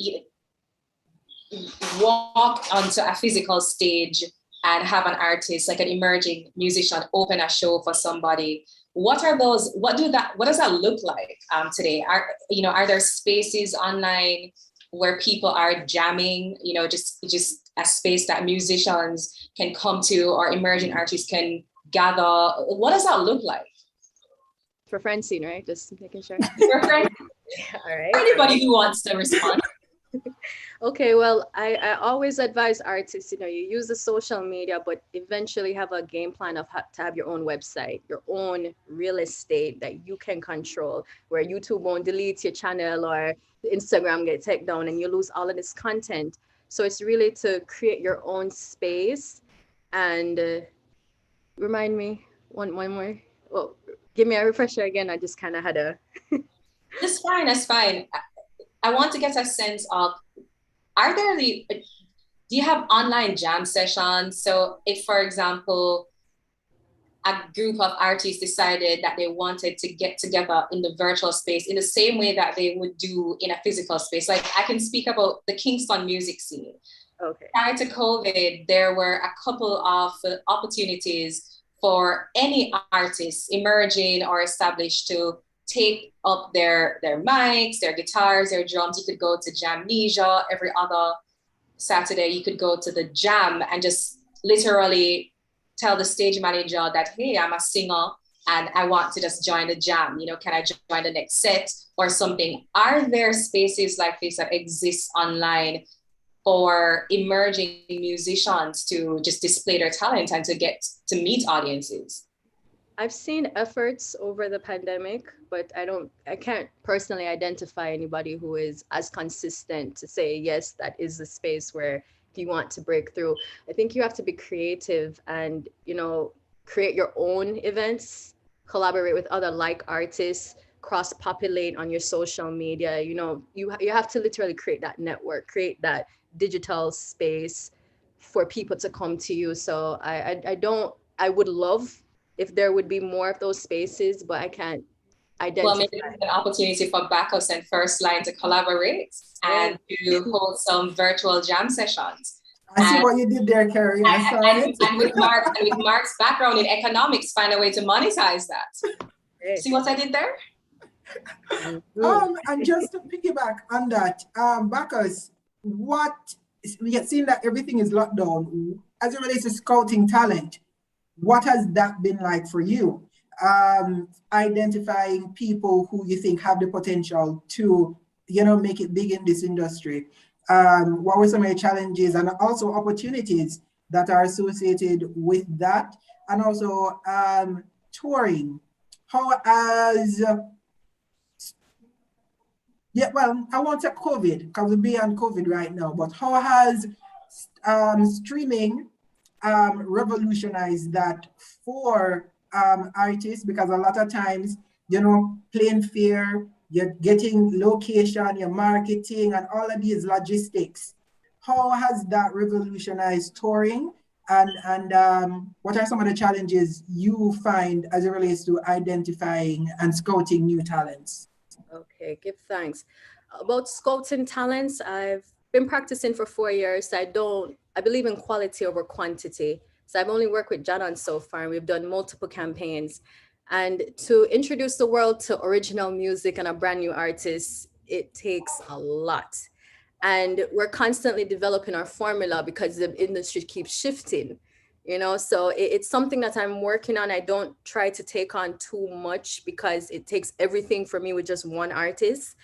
walk onto a physical stage and have an artist, like an emerging musician, open a show for somebody. What does that look like today? Are there spaces online where people are jamming, just a space that musicians can come to or emerging artists can gather? What does that look like? For Francine, right? Just making sure. For Francine. All right. Anybody who wants to respond. Okay, well, I always advise artists, you use the social media, but eventually have a game plan of to have your own website, your own real estate that you can control, where YouTube won't delete your channel or Instagram get taken down and you lose all of this content. So it's really to create your own space. And remind me, one more. Well, give me a refresher again. I just kind of had a... That's fine. I want to get a sense of, do you have online jam sessions? So if, for example, a group of artists decided that they wanted to get together in the virtual space in the same way that they would do in a physical space, like I can speak about the Kingston music scene. Okay. Prior to COVID, there were a couple of opportunities for any artists emerging or established to take up their mics, their guitars, their drums. You could go to Jamnesia every other Saturday. You could go to the jam and just literally tell the stage manager that, hey, I'm a singer and I want to just join the jam. Can I join the next set or something? Are there spaces like this that exist online for emerging musicians to just display their talent and to get to meet audiences? I've seen efforts over the pandemic, but I can't personally identify anybody who is as consistent to say, yes, that is the space where if you want to break through. I think you have to be creative and, create your own events, collaborate with other like artists, cross-populate on your social media. You have to literally create that network, create that digital space for people to come to you. So I would love if there would be more of those spaces, but I can't identify. Well, maybe it's an opportunity for Bacchus and First Line to collaborate and to hold some virtual jam sessions. I see what you did there, Carrie. I saw it. And with Mark's background in economics, find a way to monetize that. Great. See what I did there? And just to piggyback on that, Bacchus, we have seen that everything is locked down. As it relates to scouting talent, what has that been like for you? Identifying people who you think have the potential to, make it big in this industry. What were some of the challenges and also opportunities that are associated with that? And also touring. I won't say COVID because we're beyond COVID right now, but how has streaming revolutionize that for artists? Because a lot of times, you know, plane fare, you're getting location, your marketing, and all of these logistics. How has that revolutionized touring? And what are some of the challenges you find as it relates to identifying and scouting new talents? Okay, give thanks. About scouting talents, I've been practicing for 4 years. I believe in quality over quantity. So I've only worked with Janan so far, and we've done multiple campaigns. And to introduce the world to original music and a brand new artist, it takes a lot. And we're constantly developing our formula because the industry keeps shifting, you know. So it's something that I'm working on. I don't try to take on too much because it takes everything for me with just one artist.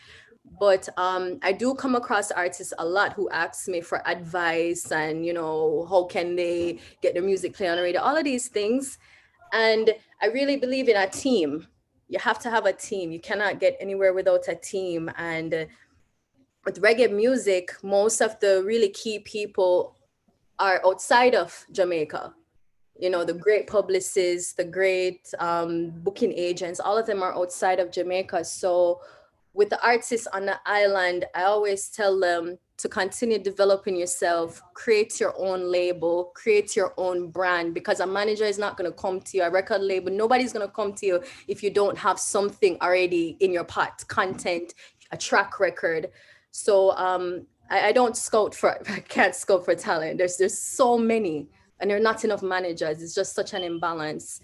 But I do come across artists a lot who ask me for advice and, you know, how can they get their music played on the radio, all of these things. And I really believe in a team. You have to have a team. You cannot get anywhere without a team. And with reggae music, most of the really key people are outside of Jamaica. You know, the great publicists, the great booking agents, all of them are outside of Jamaica. So with the artists on the island, I always tell them to continue developing yourself, create your own label, create your own brand, because a manager is not going to come to you, a record label, nobody's going to come to you if you don't have something already in your pot, content, a track record. So I don't scout for, I can't scout for talent. There's so many, and there are not enough managers. It's just such an imbalance.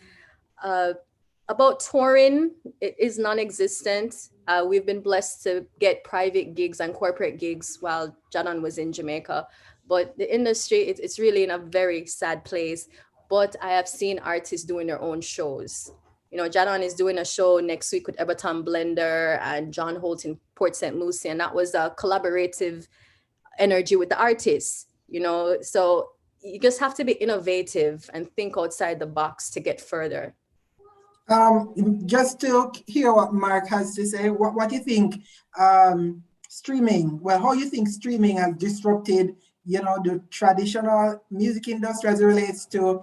About touring, it is non-existent. We've been blessed to get private gigs and corporate gigs while Janan was in Jamaica. But the industry, it's really in a very sad place. But I have seen artists doing their own shows. You know, Janan is doing a show next week with Everton Blender and John Holt in Port St. Lucie. And that was a collaborative energy with the artists, you know. So you just have to be innovative and think outside the box to get further. Just to hear what Mark has to say, what do you think streaming, well, how you think streaming has disrupted, you know, the traditional music industry as it relates to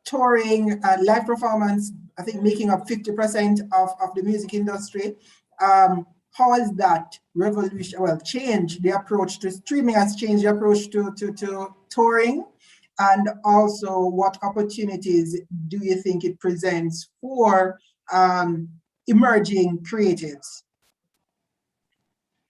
touring and live performance, I think making up 50% of the music industry. How has that revolution, well, changed the approach to streaming, has changed the approach to touring? And also, what opportunities do you think it presents for emerging creatives?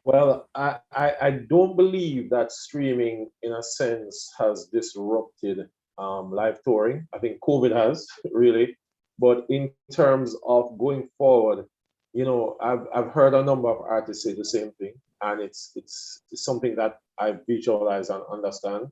Well, I don't believe that streaming, in a sense, has disrupted live touring. I think COVID has, really. But in terms of going forward, you know, I've heard a number of artists say the same thing, and it's something that I visualize and understand.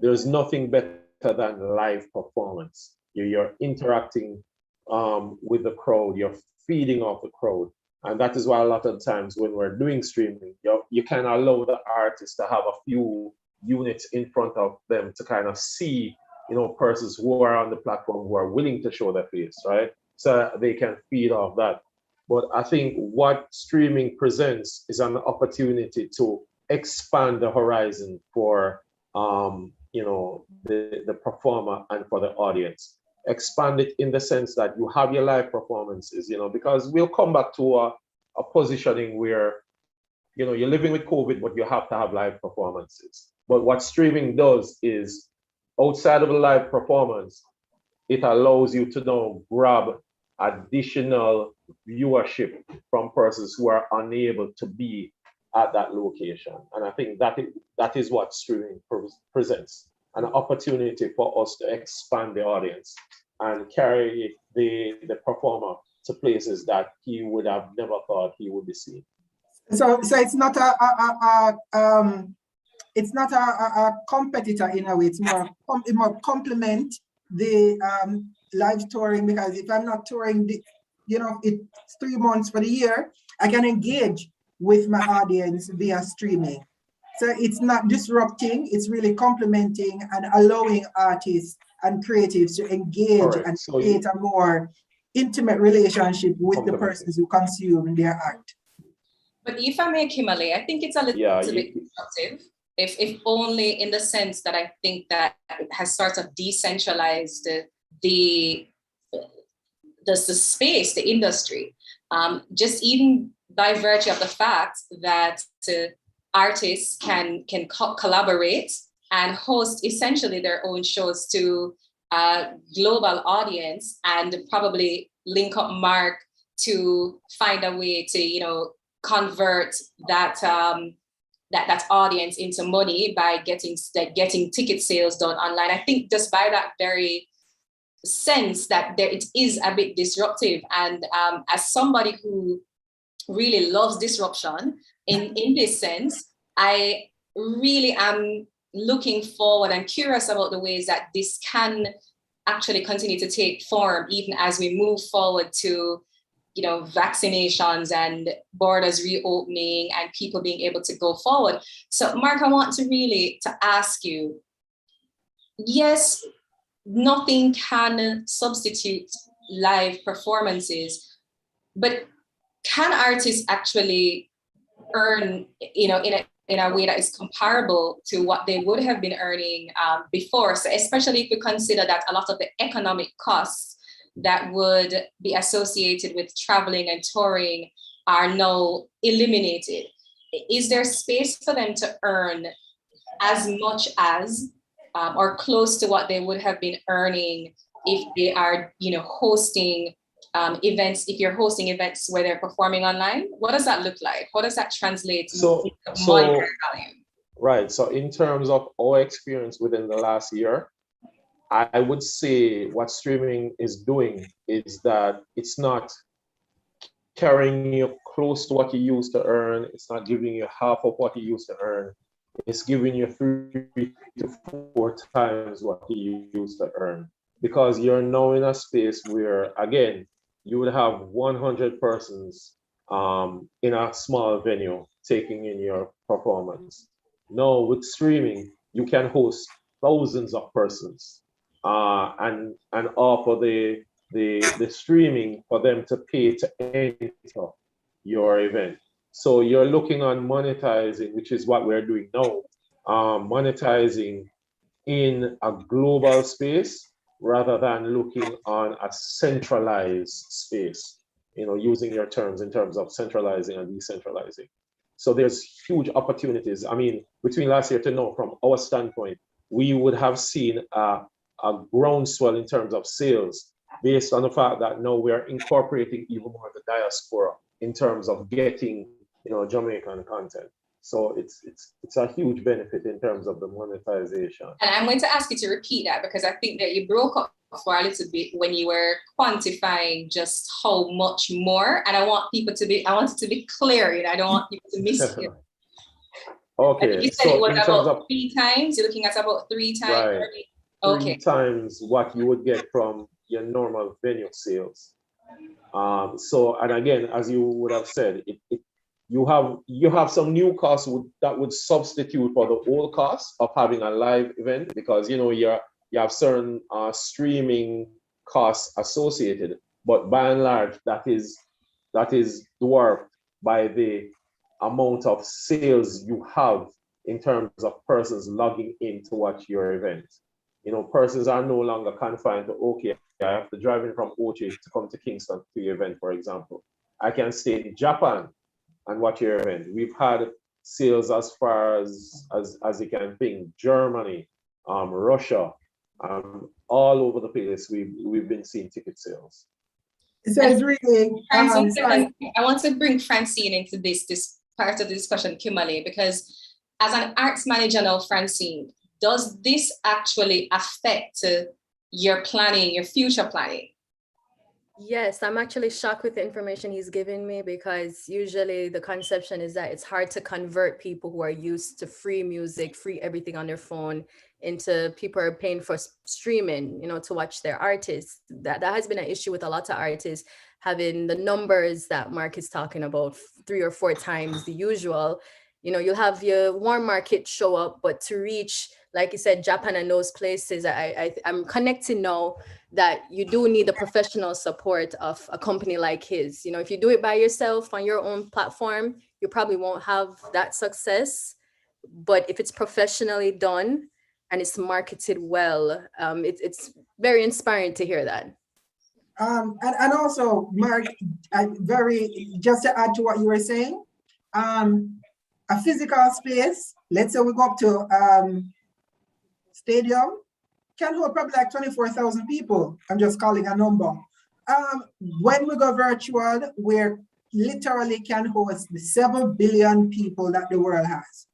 There's nothing better than live performance. You're interacting with the crowd, you're feeding off the crowd. And that is why a lot of times when we're doing streaming, you can allow the artist to have a few units in front of them to kind of see, you know, persons who are on the platform who are willing to show their face, right? So they can feed off that. But I think what streaming presents is an opportunity to expand the horizon for you know, the performer and for the audience. Expand it in the sense that you have your live performances, you know, because we'll come back to a positioning where, you know, you're living with COVID, but you have to have live performances. But what streaming does is, outside of a live performance, it allows you to now grab additional viewership from persons who are unable to be at that location. And I think that is what streaming presents, an opportunity for us to expand the audience and carry the performer to places that he would have never thought he would be seen. So it's not a competitor in a way. It's more complement the live touring, because if I'm not touring, you know, it's 3 months for the year, I can engage with my audience via streaming. So it's not disrupting, it's really complementing and allowing artists and creatives to engage and create a more intimate relationship with the persons who consume their art. But if I may, Kimberly, I think it's a little bit disruptive if only in the sense that I think that it has sort of decentralized the the space, the industry, just even by virtue of the fact that artists can collaborate and host essentially their own shows to a global audience, and probably link up Mark to find a way to, you know, convert that that audience into money by getting ticket sales done online. I think just by that very sense that it is a bit disruptive, and as somebody who really loves disruption in this sense, I really am looking forward and curious about the ways that this can actually continue to take form, even as we move forward to, you know, vaccinations and borders reopening and people being able to go forward. So Mark, I want to ask you, yes, nothing can substitute live performances, but can artists actually earn, you know, in a way that is comparable to what they would have been earning before? So especially if you consider that a lot of the economic costs that would be associated with traveling and touring are now eliminated. Is there space for them to earn as much as or close to what they would have been earning if they are, you know, hosting events, if you're hosting events where they're performing online? What does that look like? What does that translate into monetary value? Right. So in terms of our experience within the last year, I would say what streaming is doing is that it's not carrying you close to what you used to earn. It's not giving you half of what you used to earn. It's giving you 3 to 4 times what you used to earn, because you're now in a space where, again, you would have 100 persons in a small venue taking in your performance. Now with streaming, you can host thousands of persons and offer the streaming for them to pay to enter your event. So you're looking on monetizing, which is what we're doing now, monetizing in a global space rather than looking on a centralized space, you know, using your terms in terms of centralizing and decentralizing. So there's huge opportunities. I mean, between last year to now, from our standpoint, we would have seen a groundswell in terms of sales based on the fact that now we are incorporating even more the diaspora in terms of getting, you know, Jamaican content. So it's a huge benefit in terms of the monetization. And I'm going to ask you to repeat that, because I think that you broke up for a little bit when you were quantifying just how much more. And I want it to be clear, you know, I don't want people to miss it. Okay. You said so it was about 3 times. You're looking at about 3 times. Right. Okay. 3 times what you would get from your normal venue sales. So, and again, as you would have said, you have some new costs that would substitute for the old cost of having a live event, because you know you have certain streaming costs associated, but by and large that is dwarfed by the amount of sales you have in terms of persons logging in to watch your event. You know, persons are no longer confined to, okay, I have to drive in from Ochi to come to Kingston to your event, for example. I can stay in Japan and watch your event. We've had sales as far as you can think, Germany, Russia, all over the place. We've been seeing ticket sales. So it's really, I want to bring Francine into this part of the discussion, Kimberly, because as an arts manager now, Francine, does this actually affect your planning, your future planning? Yes, I'm actually shocked with the information he's giving me, because usually the conception is that it's hard to convert people who are used to free music, free everything on their phone, into people who are paying for streaming, you know, to watch their artists. That has been an issue with a lot of artists, having the numbers that Mark is talking about, 3 or 4 times the usual. You know, you'll have your warm market show up, but to reach, like you said, Japan and those places, I'm connecting now that you do need the professional support of a company like his. You know, if you do it by yourself on your own platform, you probably won't have that success. but if it's professionally done and it's marketed well, it's very inspiring to hear that. And also, Mark, just to add to what you were saying, a physical space, let's say we go up to stadium, can hold probably like 24,000 people. I'm just calling a number. When we go virtual, we're literally can host the 7 billion people that the world has,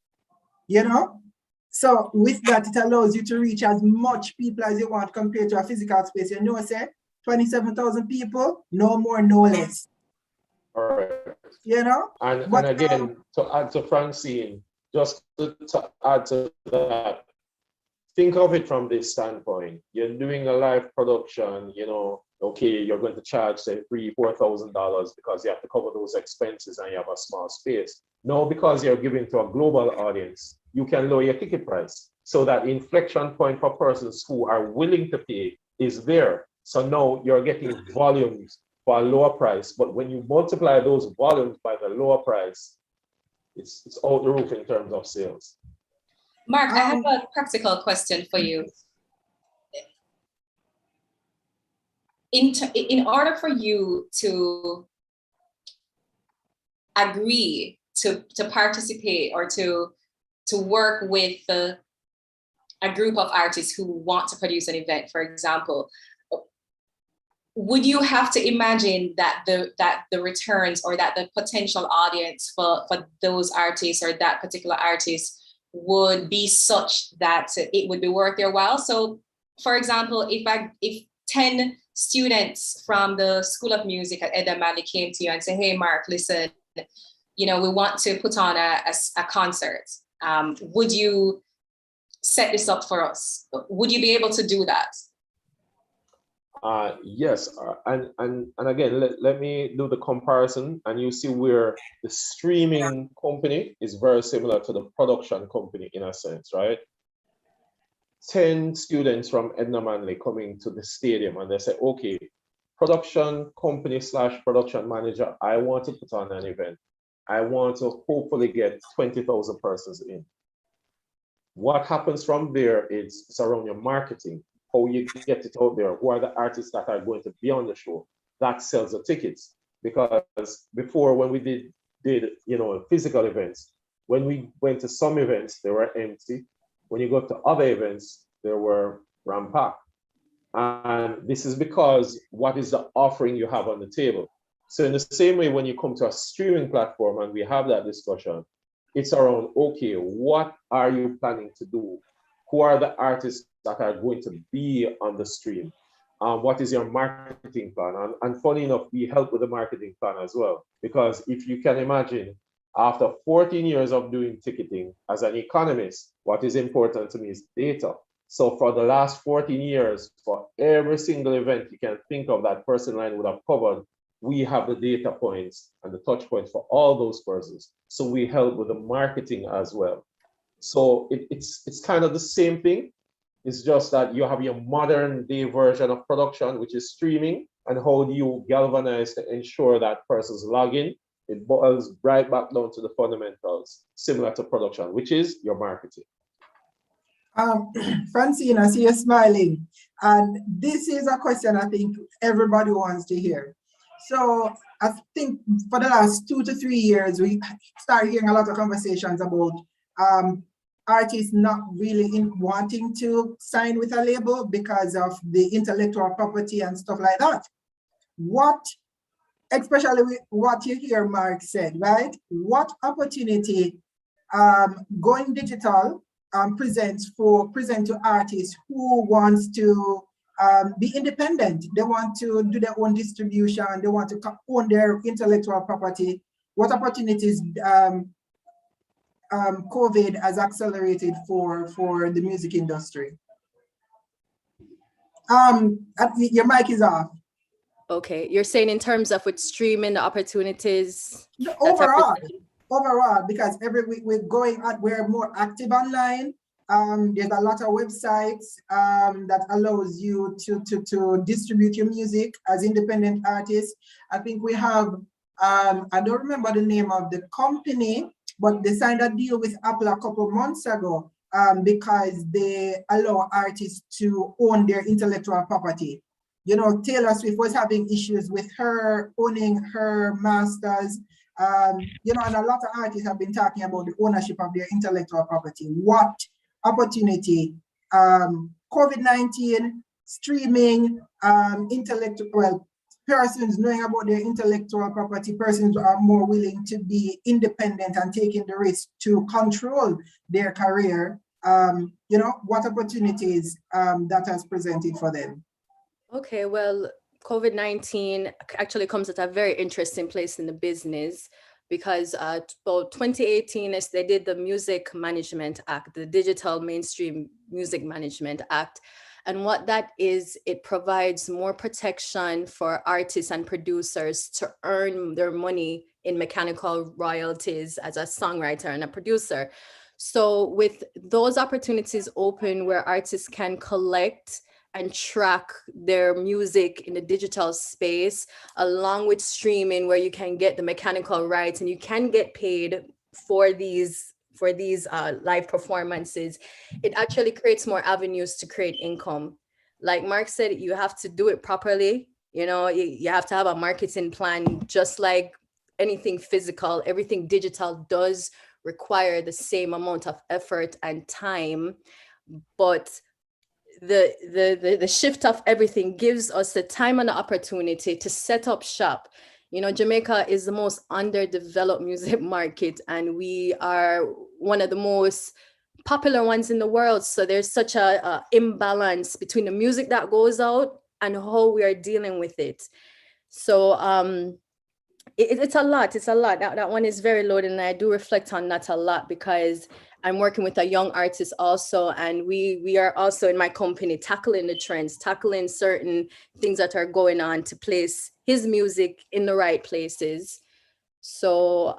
you know? So with that, it allows you to reach as much people as you want compared to a physical space. You know, say 27,000 people, no more, no less. All right. You know? And again, to add to Francine, just to add to that, think of it from this standpoint. You're doing a live production, you know, okay, you're going to charge, say, $3,000-4,000 because you have to cover those expenses and you have a small space. No, because you're giving to a global audience, you can lower your ticket price so that inflection point for persons who are willing to pay is there. So now you're getting volumes for a lower price, but when you multiply those volumes by the lower price, it's out the roof in terms of sales. Mark, I have a practical question for you. In order for you to agree to participate or to work with a group of artists who want to produce an event, for example, would you have to imagine that the returns or that the potential audience for those artists or that particular artist would be such that it would be worth their while? So, for example, if 10 students from the School of Music at Edamali came to you and say, "Hey, Mark, listen, you know, we want to put on a concert. Would you set this up for us?" Would you be able to do that? Yes, and again, let me do the comparison, and you see where the streaming company is very similar to the production company in a sense, right? 10 students from Edna Manley coming to the stadium and they say, okay, production company / production manager, I want to put on an event. I want to hopefully get 20,000 persons in. What happens from there is it's around your marketing, how you get it out there, who are the artists that are going to be on the show. That sells the tickets. Because before, when we did you know, physical events, when we went to some events, they were empty. When you go to other events, there were rampacked. And this is because what is the offering you have on the table? So in the same way, when you come to a streaming platform and we have that discussion, it's around, okay, what are you planning to do? Who are the artists that are going to be on the stream? What is your marketing plan? And funny enough, we help with the marketing plan as well. Because if you can imagine, after 14 years of doing ticketing as an economist, what is important to me is data. So for the last 14 years, for every single event you can think of that person line would have covered, we have the data points and the touch points for all those persons. So we help with the marketing as well. So it's kind of the same thing. It's just that you have your modern day version of production, which is streaming, and how do you galvanize to ensure that persons log in. It boils right back down to the fundamentals, similar to production, which is your marketing. Francine, I see you smiling. And this is a question I think everybody wants to hear. So I think for the last 2 to 3 years, we started hearing a lot of conversations about artists not really wanting to sign with a label because of the intellectual property and stuff like that. Especially with what you hear Mark said, right? What opportunity going digital present to artists who wants to be independent. They want to do their own distribution. They want to own their intellectual property. What opportunities COVID has accelerated for the music industry? Your mic is off. Okay, you're saying in terms of with streaming the opportunities overall, because every week we're more active online. There's a lot of websites that allows you to distribute your music as independent artists. I think we have I don't remember the name of the company, but they signed a deal with Apple a couple months ago because they allow artists to own their intellectual property. You know, Taylor Swift was having issues with her owning her masters. You know, and a lot of artists have been talking about the ownership of their intellectual property. What opportunity COVID-19, streaming, intellectual persons knowing about their intellectual property, persons are more willing to be independent and taking the risk to control their career. You know, what opportunities that has presented for them? Okay, well, COVID-19 actually comes at a very interesting place in the business because about 2018, as they did the Music Management Act, the Digital Mainstream Music Management Act. And what that is, it provides more protection for artists and producers to earn their money in mechanical royalties as a songwriter and a producer. So with those opportunities open where artists can collect and track their music in the digital space, along with streaming where you can get the mechanical rights and you can get paid for these live performances, it actually creates more avenues to create income. Like Mark said, you have to do it properly. You know, you have to have a marketing plan, just like anything physical. Everything digital does require the same amount of effort and time, but the shift of everything gives us the time and the opportunity to set up shop. You know, Jamaica is the most underdeveloped music market, and we are one of the most popular ones in the world. So there's such a imbalance between the music that goes out and how we are dealing with it. So it's a lot. It's a lot. That one is very loaded, and I do reflect on that a lot because I'm working with a young artist also, and we are also in my company tackling the trends, tackling certain things that are going on to place his music in the right places. So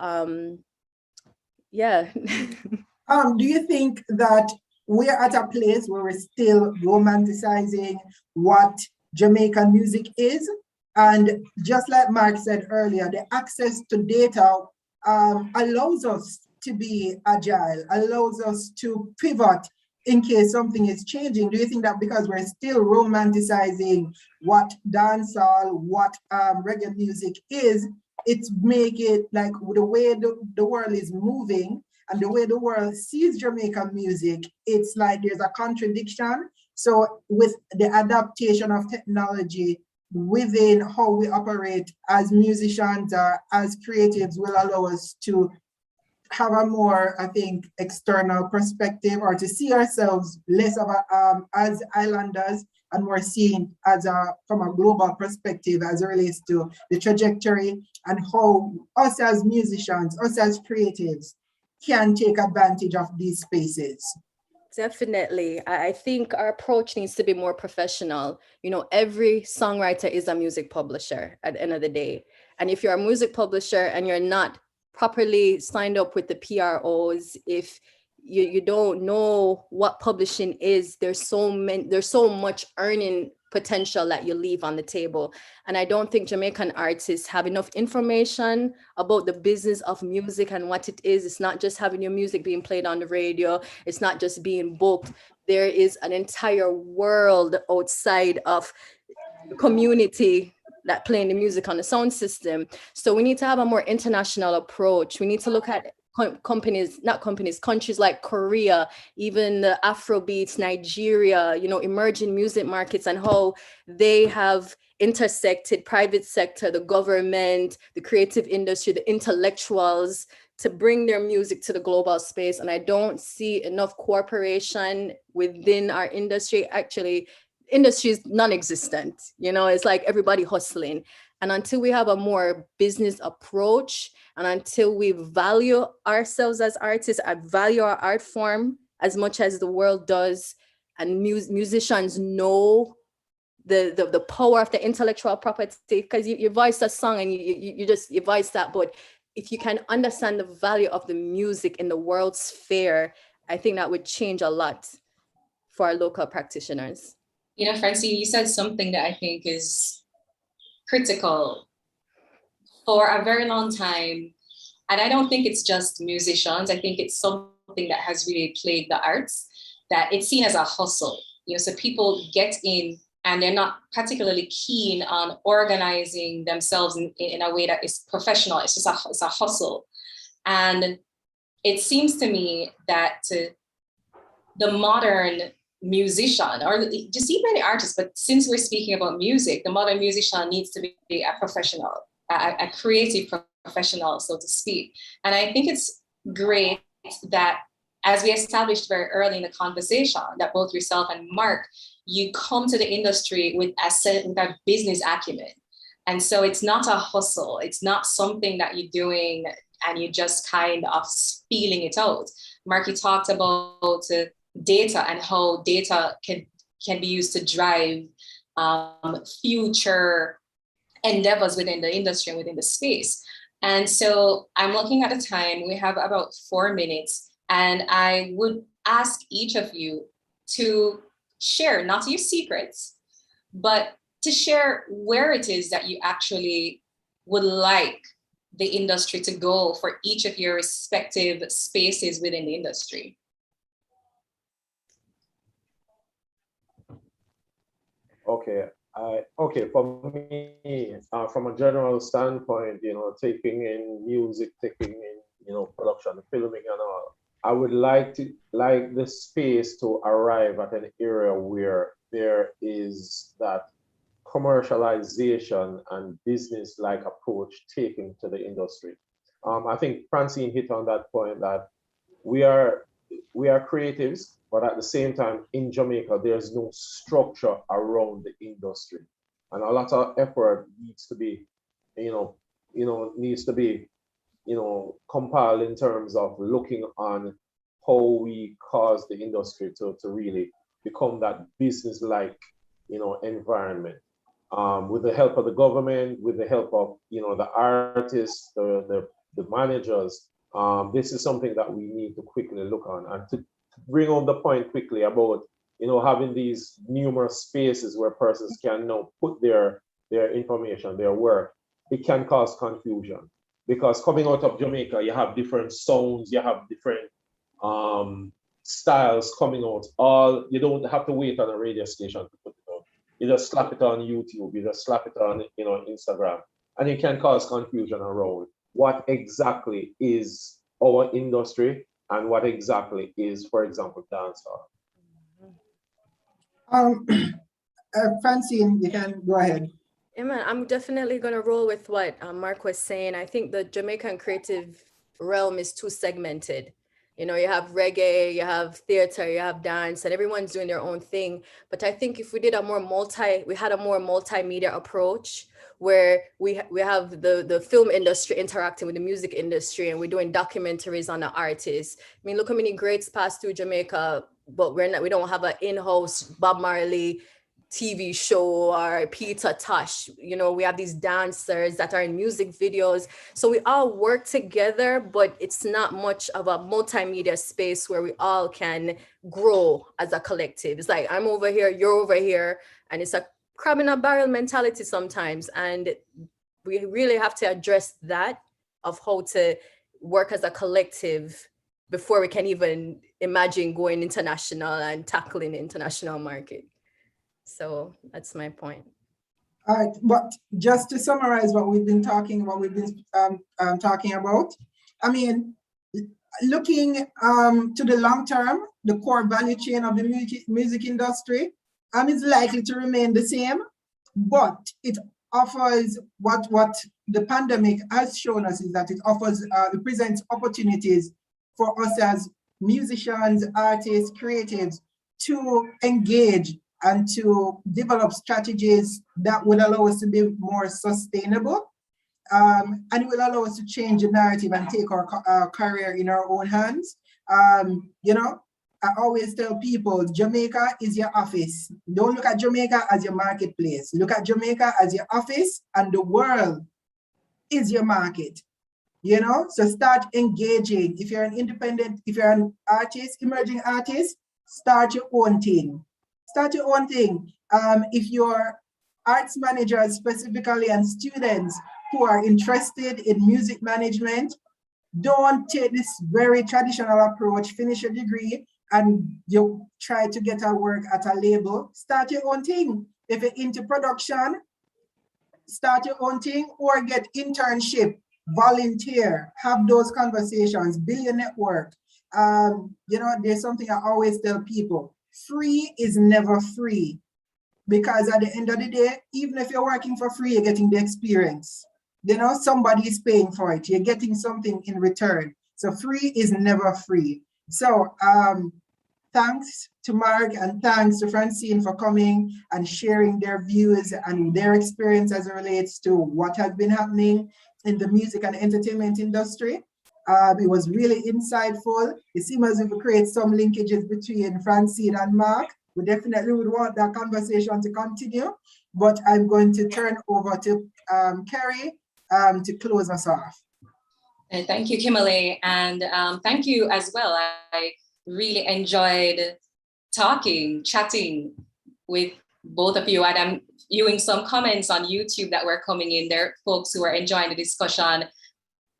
yeah. Do you think that we're at a place where we're still romanticizing what Jamaican music is? And just like Mark said earlier, the access to data allows us to be agile, allows us to pivot in case something is changing. Do you think that because we're still romanticizing what dancehall, what reggae music is, it's make it like the way the world is moving and the way the world sees Jamaican music, it's like there's a contradiction. So with the adaptation of technology within how we operate as musicians, as creatives, will allow us to have a more, I think, external perspective, or to see ourselves less of as islanders and more seen as from a global perspective as it relates to the trajectory and how us as musicians, us as creatives can take advantage of these spaces. Definitely. I think our approach needs to be more professional. You know, every songwriter is a music publisher at the end of the day. And if you're a music publisher and you're not properly signed up with the PROs, if you don't know what publishing is, there's so much earning potential that you leave on the table. And I don't think Jamaican artists have enough information about the business of music and what it is. It's not just having your music being played on the radio. It's not just being booked. There is an entire world outside of the community that playing the music on the sound system. So we need to have a more international approach. We need to look at countries like Korea, even the Afrobeats, Nigeria, you know, emerging music markets, and how they have intersected private sector, the government, the creative industry, the intellectuals to bring their music to the global space. And I don't see enough cooperation within our industry. Actually, industry is non-existent. You know, it's like everybody hustling. And until we have a more business approach, and until we value ourselves as artists, and value our art form as much as the world does, and musicians know the power of the intellectual property, because you voice a song and you voice that, but if you can understand the value of the music in the world sphere, I think that would change a lot for our local practitioners. You know, Francine, you said something that I think is critical. For a very long time, And I don't think it's just musicians. I think it's something that has really plagued the arts, that it's seen as a hustle. So people get in and they're not particularly keen on organizing themselves in a way that is professional. It's just it's a hustle. And it seems to me that the modern musician, or just even the artist, but since we're speaking about music, the modern musician needs to be a professional, a creative professional, so to speak. And I think it's great that, as we established very early in the conversation, that both yourself and Mark, you come to the industry with a business acumen. And so it's not a hustle. It's not something that you're doing and you just kind of feeling it out. Mark, you talked about data and how data can be used to drive future endeavors within the industry and within the space. And so I'm looking at the time, we have about 4 minutes, and I would ask each of you to share, not your secrets, but to share where it is that you actually would like the industry to go for each of your respective spaces within the industry. Okay. For me, from a general standpoint, taking in music, taking in, production, filming and all, I would like the space to arrive at an area where there is that commercialization and business-like approach taken to the industry. I think Francine hit on that point, that we are creatives, but at the same time, in Jamaica, there's no structure around the industry, and a lot of effort needs to be, compiled in terms of looking on how we cause the industry to really become that business-like, environment. With the help of the government, with the help of, the artists, the managers, this is something that we need to quickly look on. And to bring on the point quickly about, having these numerous spaces where persons can now put their information, their work, it can cause confusion. Because coming out of Jamaica, you have different sounds, you have different styles coming out. You don't have to wait on a radio station to put it out. You just slap it on YouTube, you just slap it on, Instagram, and it can cause confusion around what exactly is our industry and what exactly is, for example, dancehall. Francine, you can go ahead. Yeah, man, I'm definitely gonna roll with what Mark was saying. I think the Jamaican creative realm is too segmented. You have reggae, you have theater, you have dance, and everyone's doing their own thing. But I think if we did we had a more multimedia approach, where we have the film industry interacting with the music industry, and we're doing documentaries on the artists. I mean, look how many greats pass through Jamaica, but we don't have an in-house Bob Marley TV show or Peter Tosh. We have these dancers that are in music videos. So we all work together, but it's not much of a multimedia space where we all can grow as a collective. It's like, I'm over here, you're over here, and it's a crab in a barrel mentality sometimes. And we really have to address that, of how to work as a collective before we can even imagine going international and tackling the international market. So that's my point. All right, but just to summarize what we've been talking about, I mean, looking to the long term, the core value chain of the music industry is likely to remain the same, but it offers what the pandemic has shown us is that it presents opportunities for us as musicians, artists, creatives to engage and to develop strategies that would allow us to be more sustainable. And it will allow us to change the narrative and take our career in our own hands. I always tell people, Jamaica is your office. Don't look at Jamaica as your marketplace. Look at Jamaica as your office, and the world is your market. So start engaging. If you're an artist, emerging artist, start your own thing. Start your own thing. If you're arts managers specifically and students who are interested in music management, Don't take this very traditional approach, finish your degree, and you try to get a work at a label. Start your own thing. If you're into production, start your own thing or get internship, volunteer, have those conversations, build your network. You know, there's something I always tell people, free is never free, because at the end of the day, even if you're working for free, you're getting the experience. You know, somebody is paying for it. You're getting something in return. So free is never free. So thanks to Mark and thanks to Francine for coming and sharing their views and their experience as it relates to what has been happening in the music and entertainment industry. It was really insightful. It seems as if we create some linkages between Francine and Mark. We definitely would want that conversation to continue, but I'm going to turn over to Kerry to close us off. And thank you, Kimberly, and thank you as well. I really enjoyed chatting with both of you, and I'm viewing some comments on YouTube that were coming in. There are folks who are enjoying the discussion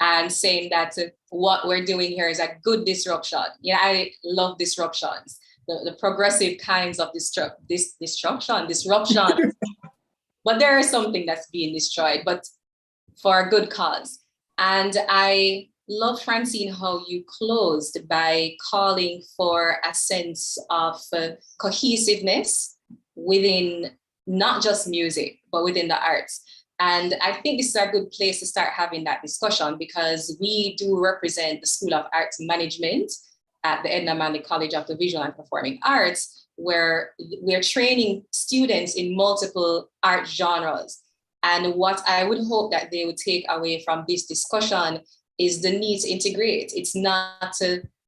and saying that what we're doing here is a good disruption. Yeah, I love disruptions, the progressive kinds of disruption. But there is something that's being destroyed, but for a good cause. And I love, Francine, how you closed by calling for a sense of cohesiveness within not just music, but within the arts. And I think this is a good place to start having that discussion, because we do represent the School of Arts Management at the Edna Manley College of the Visual and Performing Arts, where we're training students in multiple art genres. And what I would hope that they would take away from this discussion is the need to integrate. It's not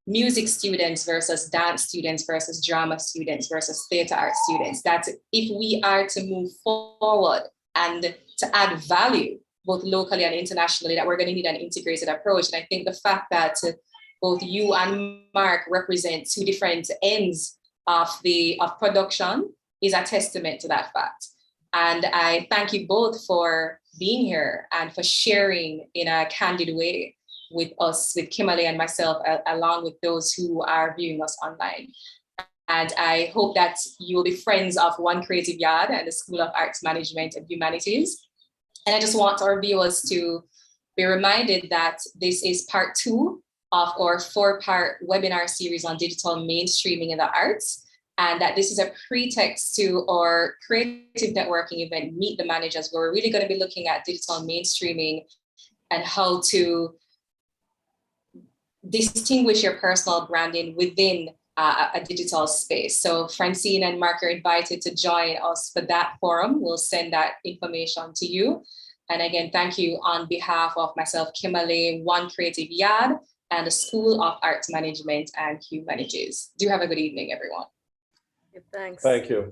music students versus dance students versus drama students versus theater art students. That if we are to move forward and to add value, both locally and internationally, that we're going to need an integrated approach. And I think the fact that both you and Mark represent two different ends of production is a testament to that fact. And I thank you both for being here and for sharing in a candid way with us, with Kimberly and myself, along with those who are viewing us online. And I hope that you will be friends of One Creative Yaad and the School of Arts Management and Humanities. And I just want our viewers to be reminded that this is part 2 of our 4-part webinar series on digital mainstreaming in the arts, and that this is a pretext to our creative networking event, Meet the Managers, where we're really going to be looking at digital mainstreaming and how to distinguish your personal branding within a digital space. So Francine and Mark are invited to join us for that forum. We'll send that information to you. And again, thank you on behalf of myself, Kimberly, One Creative Yaad, and the School of Arts Management and Humanities. Do have a good evening, everyone. Thanks. Thank you.